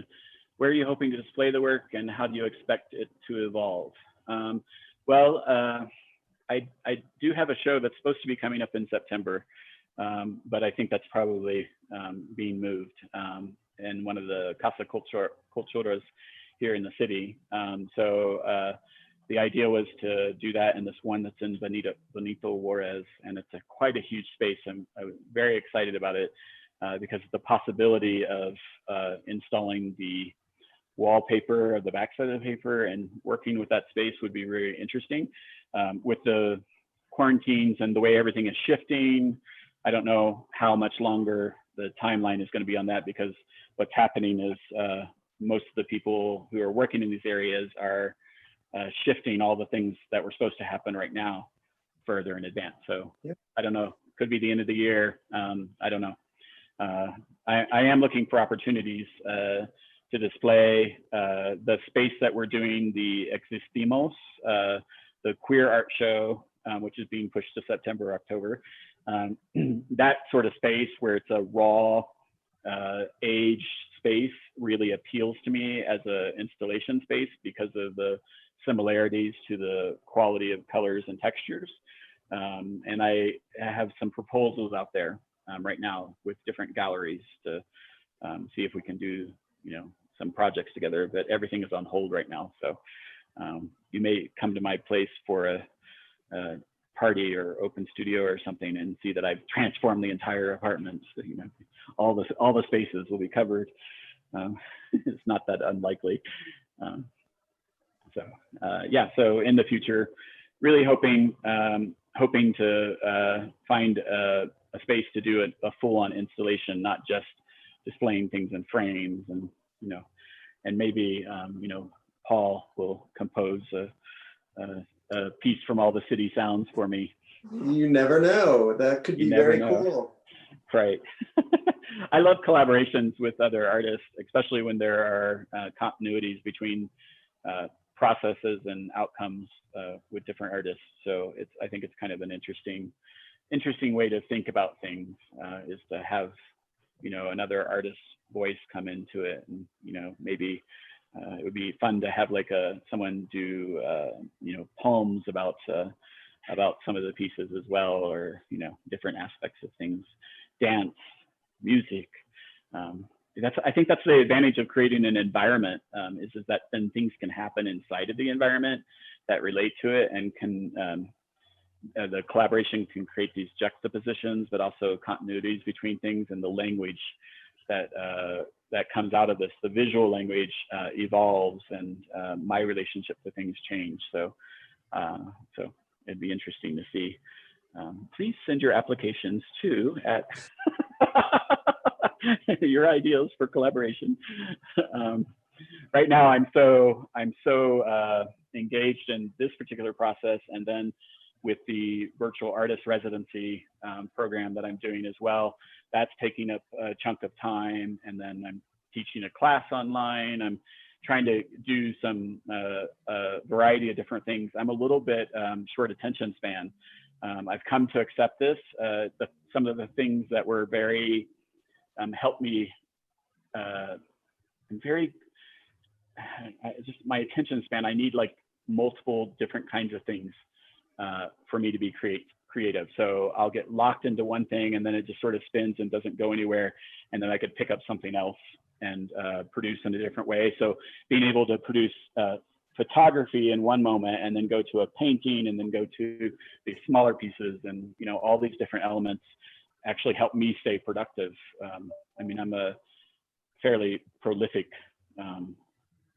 where are you hoping to display the work, and how do you expect it to evolve? Well, I do have a show that's supposed to be coming up in September, but I think that's probably being moved in one of the Casa Culturas here in the city. So the idea was to do that in this one that's in Benito Juarez, and it's quite a huge space. I'm very excited about it because the possibility of installing the wallpaper of the backside of the paper and working with that space would be very interesting. With the quarantines and the way everything is shifting, I don't know how much longer the timeline is going to be on that, because what's happening is most of the people who are working in these areas are shifting all the things that were supposed to happen right now further in advance. So yep. I don't know, could be the end of the year. I don't know. I am looking for opportunities to display the space that we're doing, the Existimos, the queer art show, which is being pushed to September, October. That sort of space where it's a raw, aged space really appeals to me as an installation space because of the similarities to the quality of colors and textures. And I have some proposals out there right now with different galleries to see if we can do, you know, some projects together, but everything is on hold right now. So you may come to my place for a party or open studio or something and see that I've transformed the entire apartment. So, you know, all the spaces will be covered. It's not that unlikely. Yeah, so in the future, really hoping to find a space to do a full-on installation, not just displaying things in frames, and you know, and maybe you know, Paul will compose a piece from all the city sounds for me. You never know. That could be very cool. Right. I love collaborations with other artists, especially when there are continuities between processes and outcomes with different artists. So I think it's kind of an interesting way to think about things, is to have, you know, another artist's voice come into it, and you know, maybe it would be fun to have like someone do you know, poems about some of the pieces as well, or you know, different aspects of things, dance, music. I think that's the advantage of creating an environment, is that then things can happen inside of the environment that relate to it, and can the collaboration can create these juxtapositions, but also continuities between things, and the language that comes out of this, the visual language evolves, and my relationship to things change. So it'd be interesting to see. Please send your applications to at your ideas for collaboration. right now I'm so engaged in this particular process, and then with the virtual artist residency program that I'm doing as well, that's taking up a chunk of time. And then I'm teaching a class online. I'm trying to do some variety of different things. I'm a little bit short attention span. I've come to accept this. Some of the things that were very helped me. Just my attention span. I need like multiple different kinds of things for me to be creative. So I'll get locked into one thing, and then it just sort of spins and doesn't go anywhere. And then I could pick up something else and produce in a different way. So being able to produce photography in one moment, and then go to a painting, and then go to these smaller pieces, and all these different elements actually help me stay productive. I mean, I'm a fairly prolific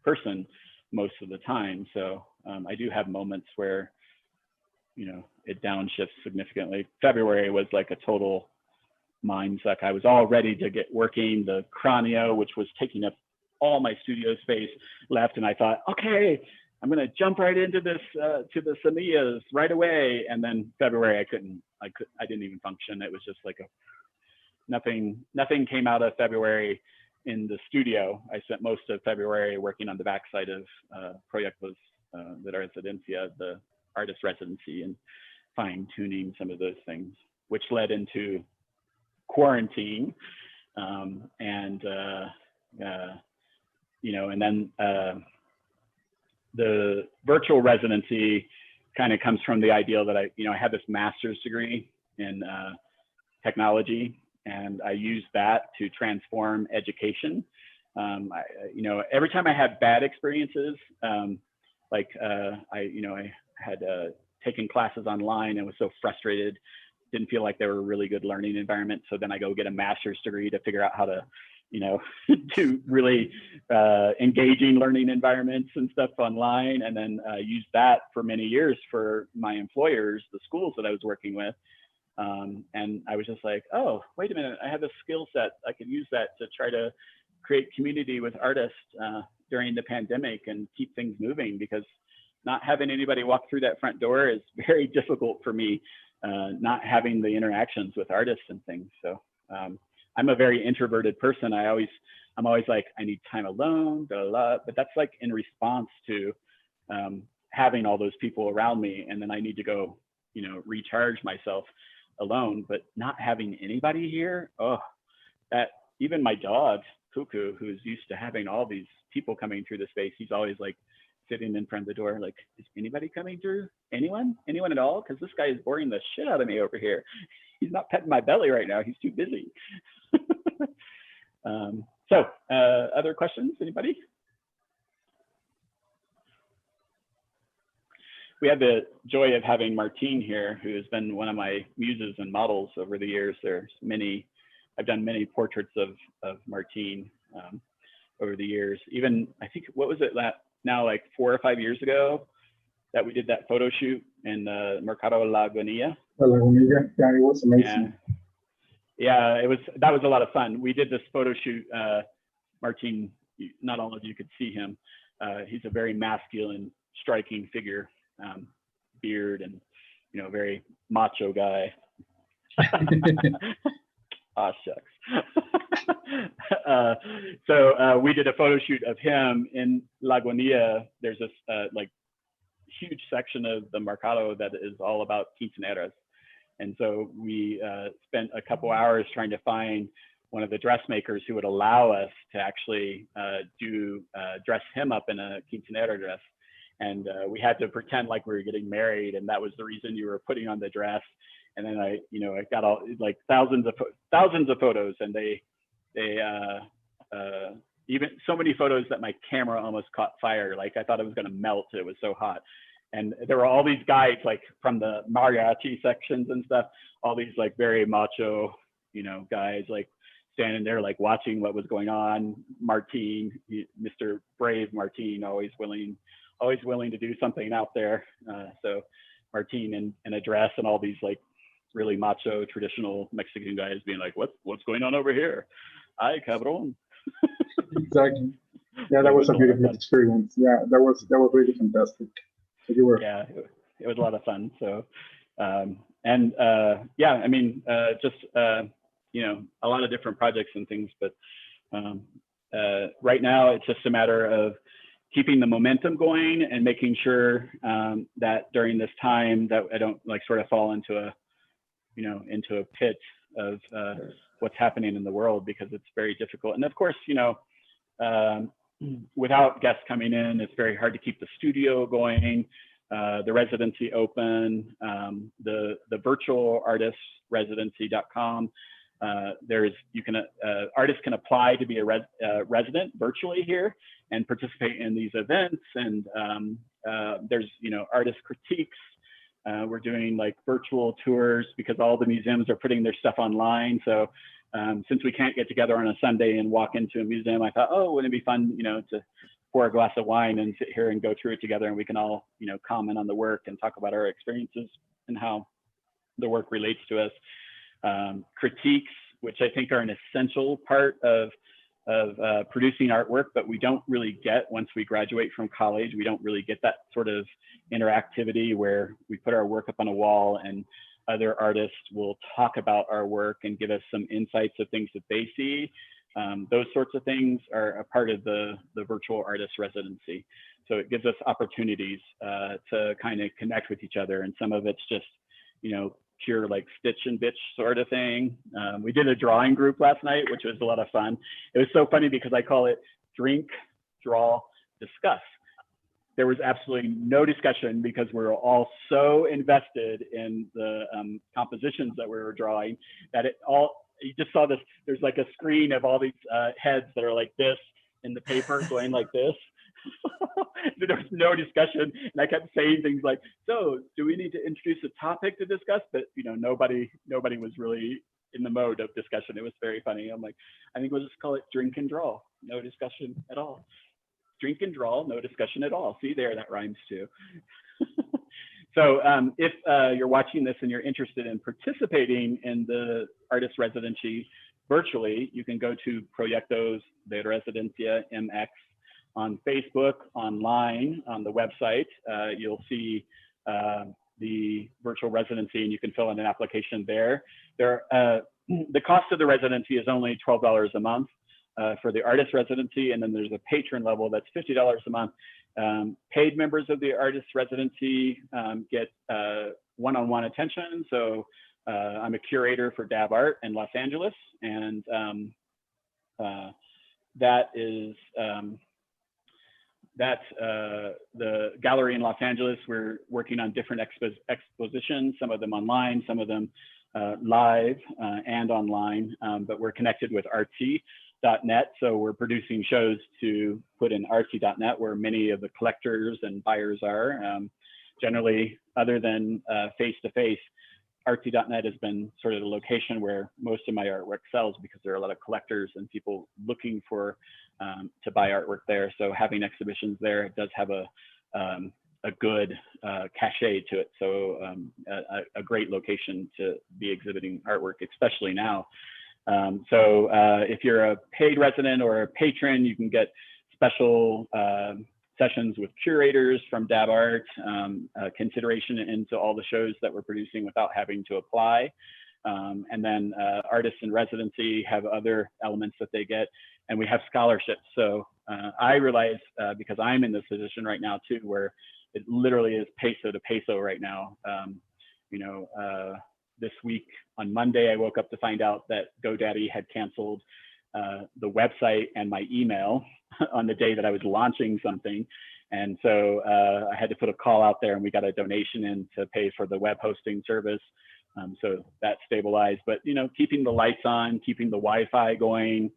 person most of the time, so I do have moments where it downshifts significantly. February was like a total mind suck. I was all ready to get working. The Cranio, which was taking up all my studio space, left, and I thought, okay, I'm going to jump right into this to the Semillas right away. And then February, I didn't even function. It was just like nothing came out of February in the studio. I spent most of February working on the backside of Proyectos de Residencia, the artist residency, and fine tuning some of those things, which led into quarantine. And then the virtual residency kind of comes from the idea that I had this master's degree in technology, and I used that to transform education. Every time I had bad experiences, I had taken classes online and was so frustrated, didn't feel like they were a really good learning environment. So then I go get a master's degree to figure out how to, do really engaging learning environments and stuff online, and then use that for many years for my employers, the schools that I was working with. And I was just like, oh, wait a minute, I have a skill set. I could use that to try to create community with artists during the pandemic and keep things moving, because not having anybody walk through that front door is very difficult for me, not having the interactions with artists and things. So I'm a very introverted person. I'm always like, I need time alone, blah, blah, blah. But that's like in response to having all those people around me. And then I need to go, recharge myself alone, but not having anybody here. Oh, that even my dog, Cuckoo, who's used to having all these people coming through the space, he's always like sitting in front of the door, like, is anybody coming through? Anyone at all? Because this guy is boring the shit out of me over here. He's not petting my belly right now. He's too busy. Other questions, anybody? We have the joy of having Martine here, who has been one of my muses and models over the years. I've done many portraits of Martine over the years. Even, I think, what was it now, like 4 or 5 years ago, that we did that photo shoot in Mercado La Agonía. Yeah, it was amazing. Yeah, that was a lot of fun. We did this photo shoot. Martine, not all of you could see him. He's a very masculine, striking figure, beard, and very macho guy. Ah, shucks. So we did a photo shoot of him in La Agonía. There's this huge section of the Mercado that is all about quinceañeras. And so we spent a couple hours trying to find one of the dressmakers who would allow us to actually dress him up in a quinceañera dress. And we had to pretend like we were getting married, and that was the reason you were putting on the dress. And then I got all like thousands of photos, and they even so many photos that my camera almost caught fire. Like I thought it was going to melt. It was so hot. And there were all these guys like from the mariachi sections and stuff, all these like very macho, guys like standing there like watching what was going on. Martine, Mr. Brave Martine, always willing to do something out there. So Martine in a dress, and all these like really macho traditional Mexican guys being like, what's going on over here? Ay, cabrón. Exactly. Yeah, that It was a a lot of beautiful fun. experience. Yeah, that was really fantastic. So you were. Yeah, it was a lot of fun. So, yeah, I mean, just you know, a lot of different projects and things, but um, right now it's just a matter of keeping the momentum going and making sure that during this time that I don't like sort of fall into a, you know, into a pit of what's happening in the world, because it's very difficult. And of course, you know, um, without guests coming in, it's very hard to keep the studio going, the residency open, the virtual artist residency.com. There's, you can, artists can apply to be a resident virtually here and participate in these events. And there's, you know, artist critiques. We're doing like virtual tours because all the museums are putting their stuff online. So since we can't get together on a Sunday and walk into a museum, I thought, oh, wouldn't it be fun, you know, to pour a glass of wine and sit here and go through it together, and we can all, you know, comment on the work and talk about our experiences and how the work relates to us. Critiques, which I think are an essential part of producing artwork, but we don't really get once we graduate from college. We don't really get that sort of interactivity where we put our work up on a wall and other artists will talk about our work and give us some insights of things that they see. Those sorts of things are a part of the virtual artist residency. So it gives us opportunities to kind of connect with each other. And some of it's just, you know, pure like stitch and bitch sort of thing. We did a drawing group last night, which was a lot of fun. It was so funny because I call it drink, draw, discuss. There was absolutely no discussion because we were all so invested in the compositions that we were drawing that it all, you just saw this, there's like a screen of all these heads that are like this in the paper going like this. There was no discussion, and I kept saying things like, so do we need to introduce a topic to discuss? But you know, nobody was really in the mode of discussion. It was very funny. I'm like, I think we'll just call it drink and draw, no discussion at all. Drink and draw, no discussion at all. See there, that rhymes too. So if you're watching this and you're interested in participating in the artist residency virtually, you can go to Proyectos de Residencia MX on Facebook, online, on the website. You'll see the virtual residency and you can fill in an application there. The cost of the residency is only $12 a month for the artist residency, and then there's a patron level that's $50 a month. Paid members of the artist residency get one-on-one attention. So I'm a curator for Dab Art in Los Angeles, and that is the gallery in Los Angeles. We're working on different expositions, some of them online, some of them live and online, but we're connected with Artsy.net. So we're producing shows to put in Artsy.net, where many of the collectors and buyers are. Generally, other than face-to-face, Artsy.net has been sort of the location where most of my artwork sells, because there are a lot of collectors and people looking for to buy artwork there. So having exhibitions there, it does have a good cachet to it. So a great location to be exhibiting artwork, especially now. So if you're a paid resident or a patron, you can get special sessions with curators from Dab Art, consideration into all the shows that we're producing without having to apply. And then artists in residency have other elements that they get, and we have scholarships. So I realize, because I'm in this position right now too, where it literally is peso to peso right now. You know, this week on Monday, I woke up to find out that GoDaddy had canceled the website and my email on the day that I was launching something. And so I had to put a call out there, and we got a donation in to pay for the web hosting service. So that stabilized, but you know, keeping the lights on, keeping the Wi-Fi going,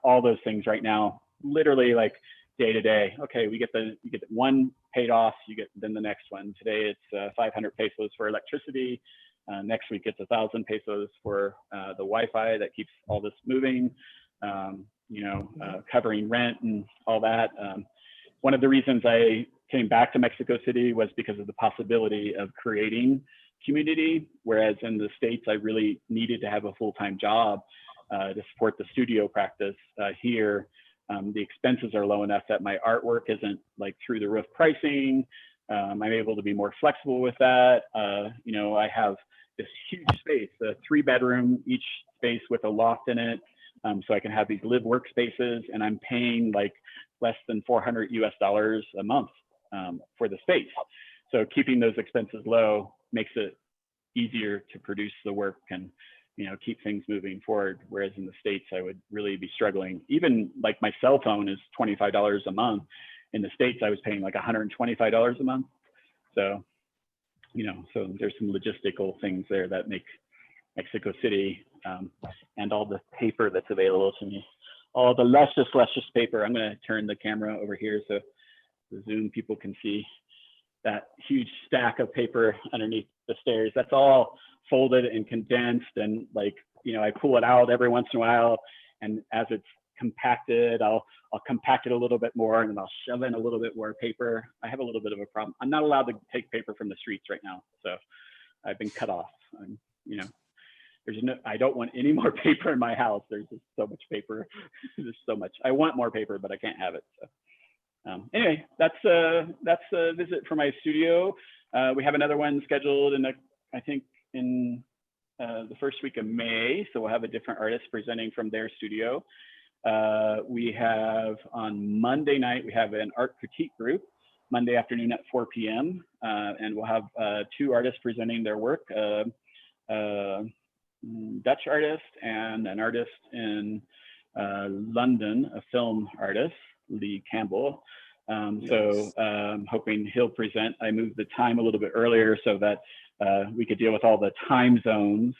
all those things right now, literally like day to day. Okay, you get one paid off, you get then the next one. Today it's 500 pesos for electricity. Next week it's 1,000 pesos for the Wi-Fi that keeps all this moving. You know, covering rent and all that. One of the reasons I came back to Mexico City was because of the possibility of creating community, whereas in the States, I really needed to have a full-time job to support the studio practice. Here, the expenses are low enough that my artwork isn't like through the roof pricing. I'm able to be more flexible with that. You know, I have this huge space, a 3-bedroom, each space with a loft in it. So I can have these live workspaces, and I'm paying like less than $400 US a month for the space. So keeping those expenses low makes it easier to produce the work and, you know, keep things moving forward. Whereas in the States, I would really be struggling. Even like my cell phone is $25 a month. In the States, I was paying like $125 a month. So, you know, so there's some logistical things there that make Mexico City and all the paper that's available to me, all the luscious paper. I'm going to turn the camera over here so the Zoom people can see that huge stack of paper underneath the stairs. That's all folded and condensed, and like, you know, I pull it out every once in a while, and as it's compacted, I'll compact it a little bit more, and then I'll shove in a little bit more paper. I have a little bit of a problem. I'm not allowed to take paper from the streets right now, so I've been cut off. You know, I don't want any more paper in my house. There's just so much paper. There's so much. I want more paper, but I can't have it. So anyway, that's a visit for my studio. We have another one scheduled I think in the first week of May. So we'll have a different artist presenting from their studio. We have on Monday night, we have an art critique group, Monday afternoon at 4 p.m. And we'll have 2 artists presenting their work, Dutch artist and an artist in London, a film artist, Lee Campbell. So hoping he'll present. I moved the time a little bit earlier so that we could deal with all the time zones.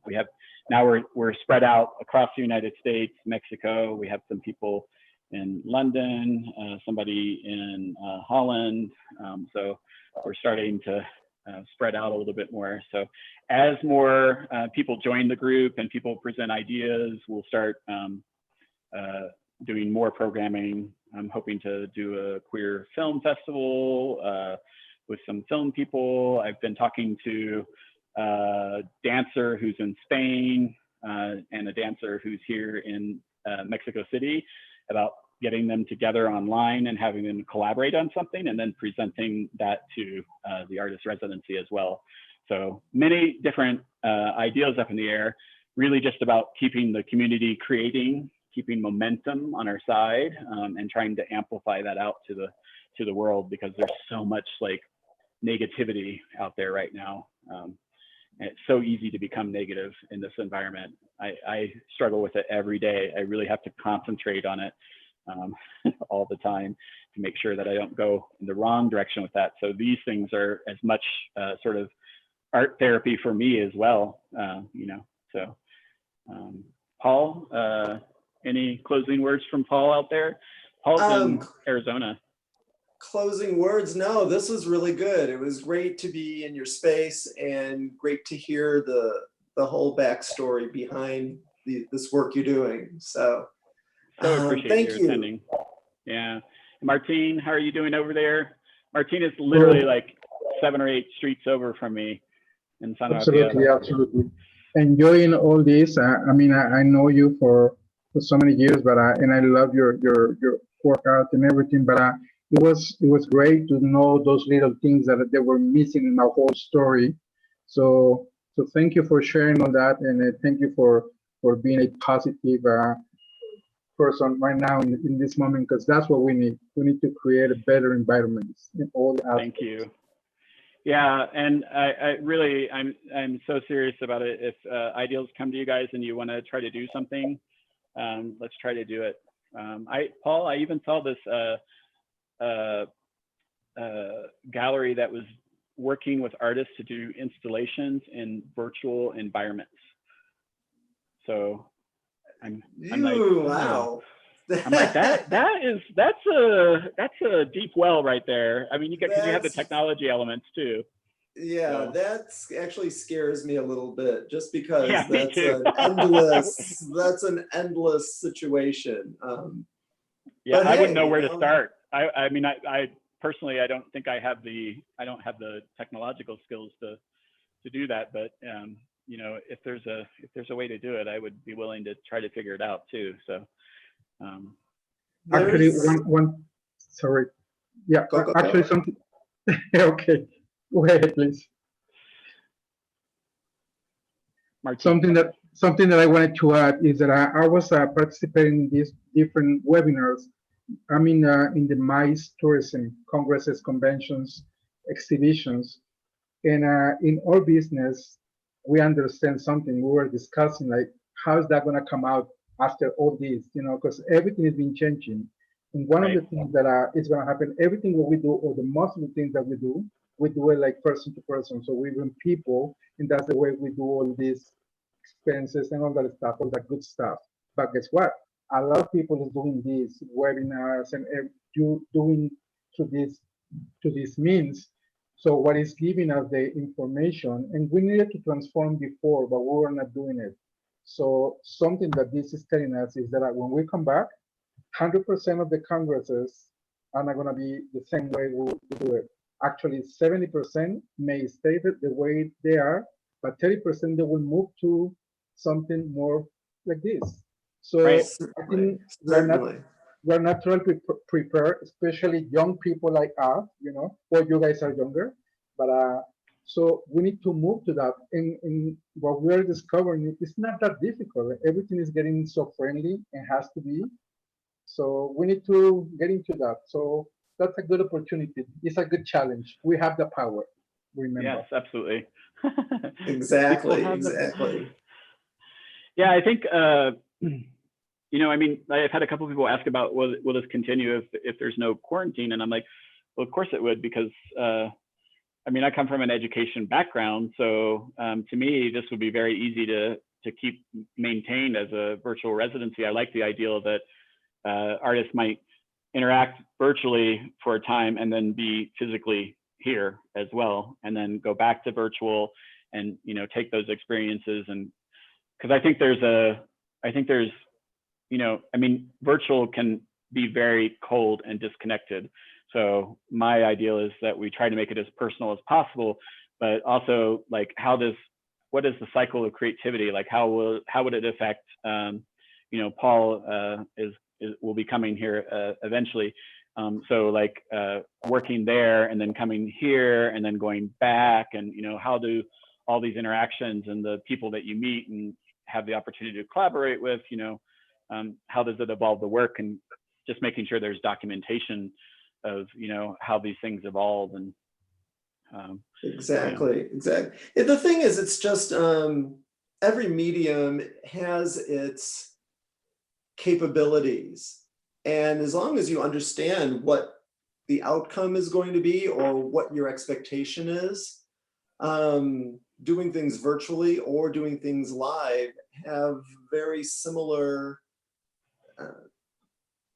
We have now we're spread out across the United States, Mexico. We have some people in London, somebody in Holland. So we're starting to spread out a little bit more. So as more people join the group and people present ideas, we'll start doing more programming. I'm hoping to do a queer film festival with some film people. I've been talking to a dancer who's in Spain and a dancer who's here in Mexico City about getting them together online and having them collaborate on something and then presenting that to the artist residency as well. So many different ideas up in the air, really just about keeping the community creating, keeping momentum on our side, and trying to amplify that out to the world, because there's so much like negativity out there right now. And it's so easy to become negative in this environment. I struggle with it every day. I really have to concentrate on it all the time to make sure that I don't go in the wrong direction with that. So these things are as much sort of art therapy for me as well, you know. So Paul, any closing words from Paul out there? Paul's in Arizona. Closing words? No, this was really good. It was great to be in your space and great to hear the whole backstory behind this work you're doing. So Appreciate your attending. Yeah. Martine, how are you doing over there? Martine is literally like 7 or 8 streets over from me in San Rafael. Absolutely. Enjoying all this. I mean, I know you for so many years, but I love your workout and everything. But it was great to know those little things that they were missing in my whole story. So thank you for sharing all that, and thank you for being a positive person right now in this moment, because that's what we need. We need to create a better environment in all aspects. Thank you. Yeah, and I'm so serious about it. If ideals come to you guys and you want to try to do something, let's try to do it. Paul, I even saw this gallery that was working with artists to do installations in virtual environments. So I'm like, wow. I'm like, that's a deep well right there. I mean, you have the technology elements too. Yeah, so. That's actually scares me a little bit, just because that's an endless situation. Yeah, I wouldn't know where to start. I mean, I personally, I don't think I don't have the technological skills to do that, but you know, if there's a way to do it, I would be willing to try to figure it out too. So Actually, There's- sorry. Yeah, Go, go, actually go. something, okay, go ahead, please. Martin. Something that I wanted to add is that I was participating in these different webinars. I mean, in the MICE tourism, congresses, conventions, exhibitions. And in our business, we understand something. We were discussing like, how is that going to come out after all this? You know, because everything has been changing. And one of the things that is going to happen, everything that we do, or the most of the things that we do it like person to person. So we bring people, and that's the way we do all these expenses and all that stuff, all that good stuff. But guess what? A lot of people is doing these webinars and you doing to this means. So what is giving us the information, and we needed to transform before, but we were not doing it. So something that this is telling us is that when we come back, 100% of the congresses are not going to be the same way we do it. Actually, 70% may stay the way they are, but 30% they will move to something more like this. So Right. I think Certainly. we're not trying to prepare, especially young people like us, you know, or you guys are younger, but so we need to move to that. And what we're discovering, it's not that difficult. Everything is getting so friendly and has to be. So we need to get into that. So that's a good opportunity. It's a good challenge. We have the power. Remember. Yes, absolutely. Exactly. People have the- Exactly. Yeah, I think, you know, I mean, I've had a couple of people ask about will this continue if there's no quarantine, and I'm like, well, of course it would, because I mean, I come from an education background, so to me, this would be very easy to keep maintained as a virtual residency. I like the ideal that artists might interact virtually for a time and then be physically here as well, and then go back to virtual and, you know, take those experiences. And because I think there's, you know, I mean, virtual can be very cold and disconnected. So my ideal is that we try to make it as personal as possible, but also like what is the cycle of creativity? Like how would it affect, you know, Paul will be coming here eventually. So like working there and then coming here and then going back, and, you know, how do all these interactions and the people that you meet and have the opportunity to collaborate with, you know, how does it evolve the work, and just making sure there's documentation of, you know, how these things evolve. And Exactly. And the thing is, it's just every medium has its capabilities, and as long as you understand what the outcome is going to be or what your expectation is, doing things virtually or doing things live have very similar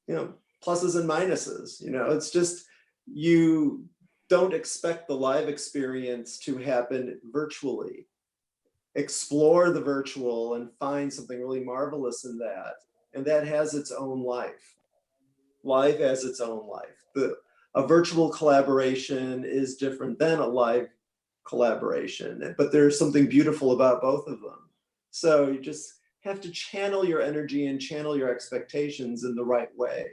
you know, pluses and minuses. You know, it's just, you don't expect the live experience to happen virtually. Explore the virtual and find something really marvelous in that. And that has its own life. Live has its own life. A virtual collaboration is different than a live collaboration, but there's something beautiful about both of them. So you just have to channel your energy and channel your expectations in the right way.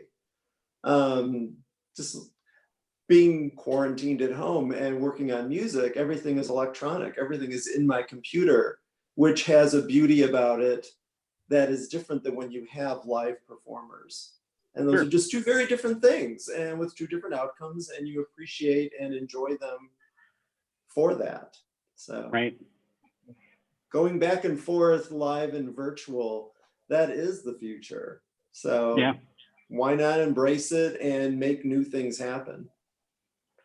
Just being quarantined at home and working on music, everything is electronic, everything is in my computer, which has a beauty about it that is different than when you have live performers. And those are just two very different things, and with two different outcomes, and you appreciate and enjoy them for that. So going back and forth, live and virtual, that is the future. So yeah, why not embrace it and make new things happen?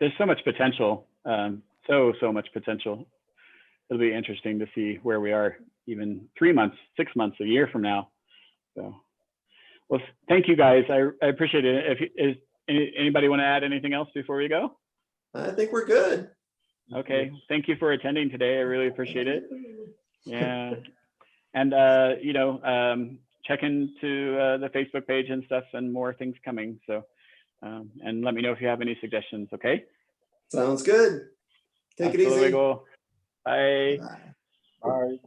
there's so much potential, so much potential. It'll be interesting to see where we are even 3 months, 6 months, a year from now. So, well, thank you guys. I appreciate it. If anybody want to add anything else before we go? I think we're good. Okay, thank you for attending today. I really appreciate it. Yeah, and you know, check into the Facebook page and stuff, and more things coming. So, and let me know if you have any suggestions. Okay. Sounds good. Take it easy. Bye. Bye. Bye.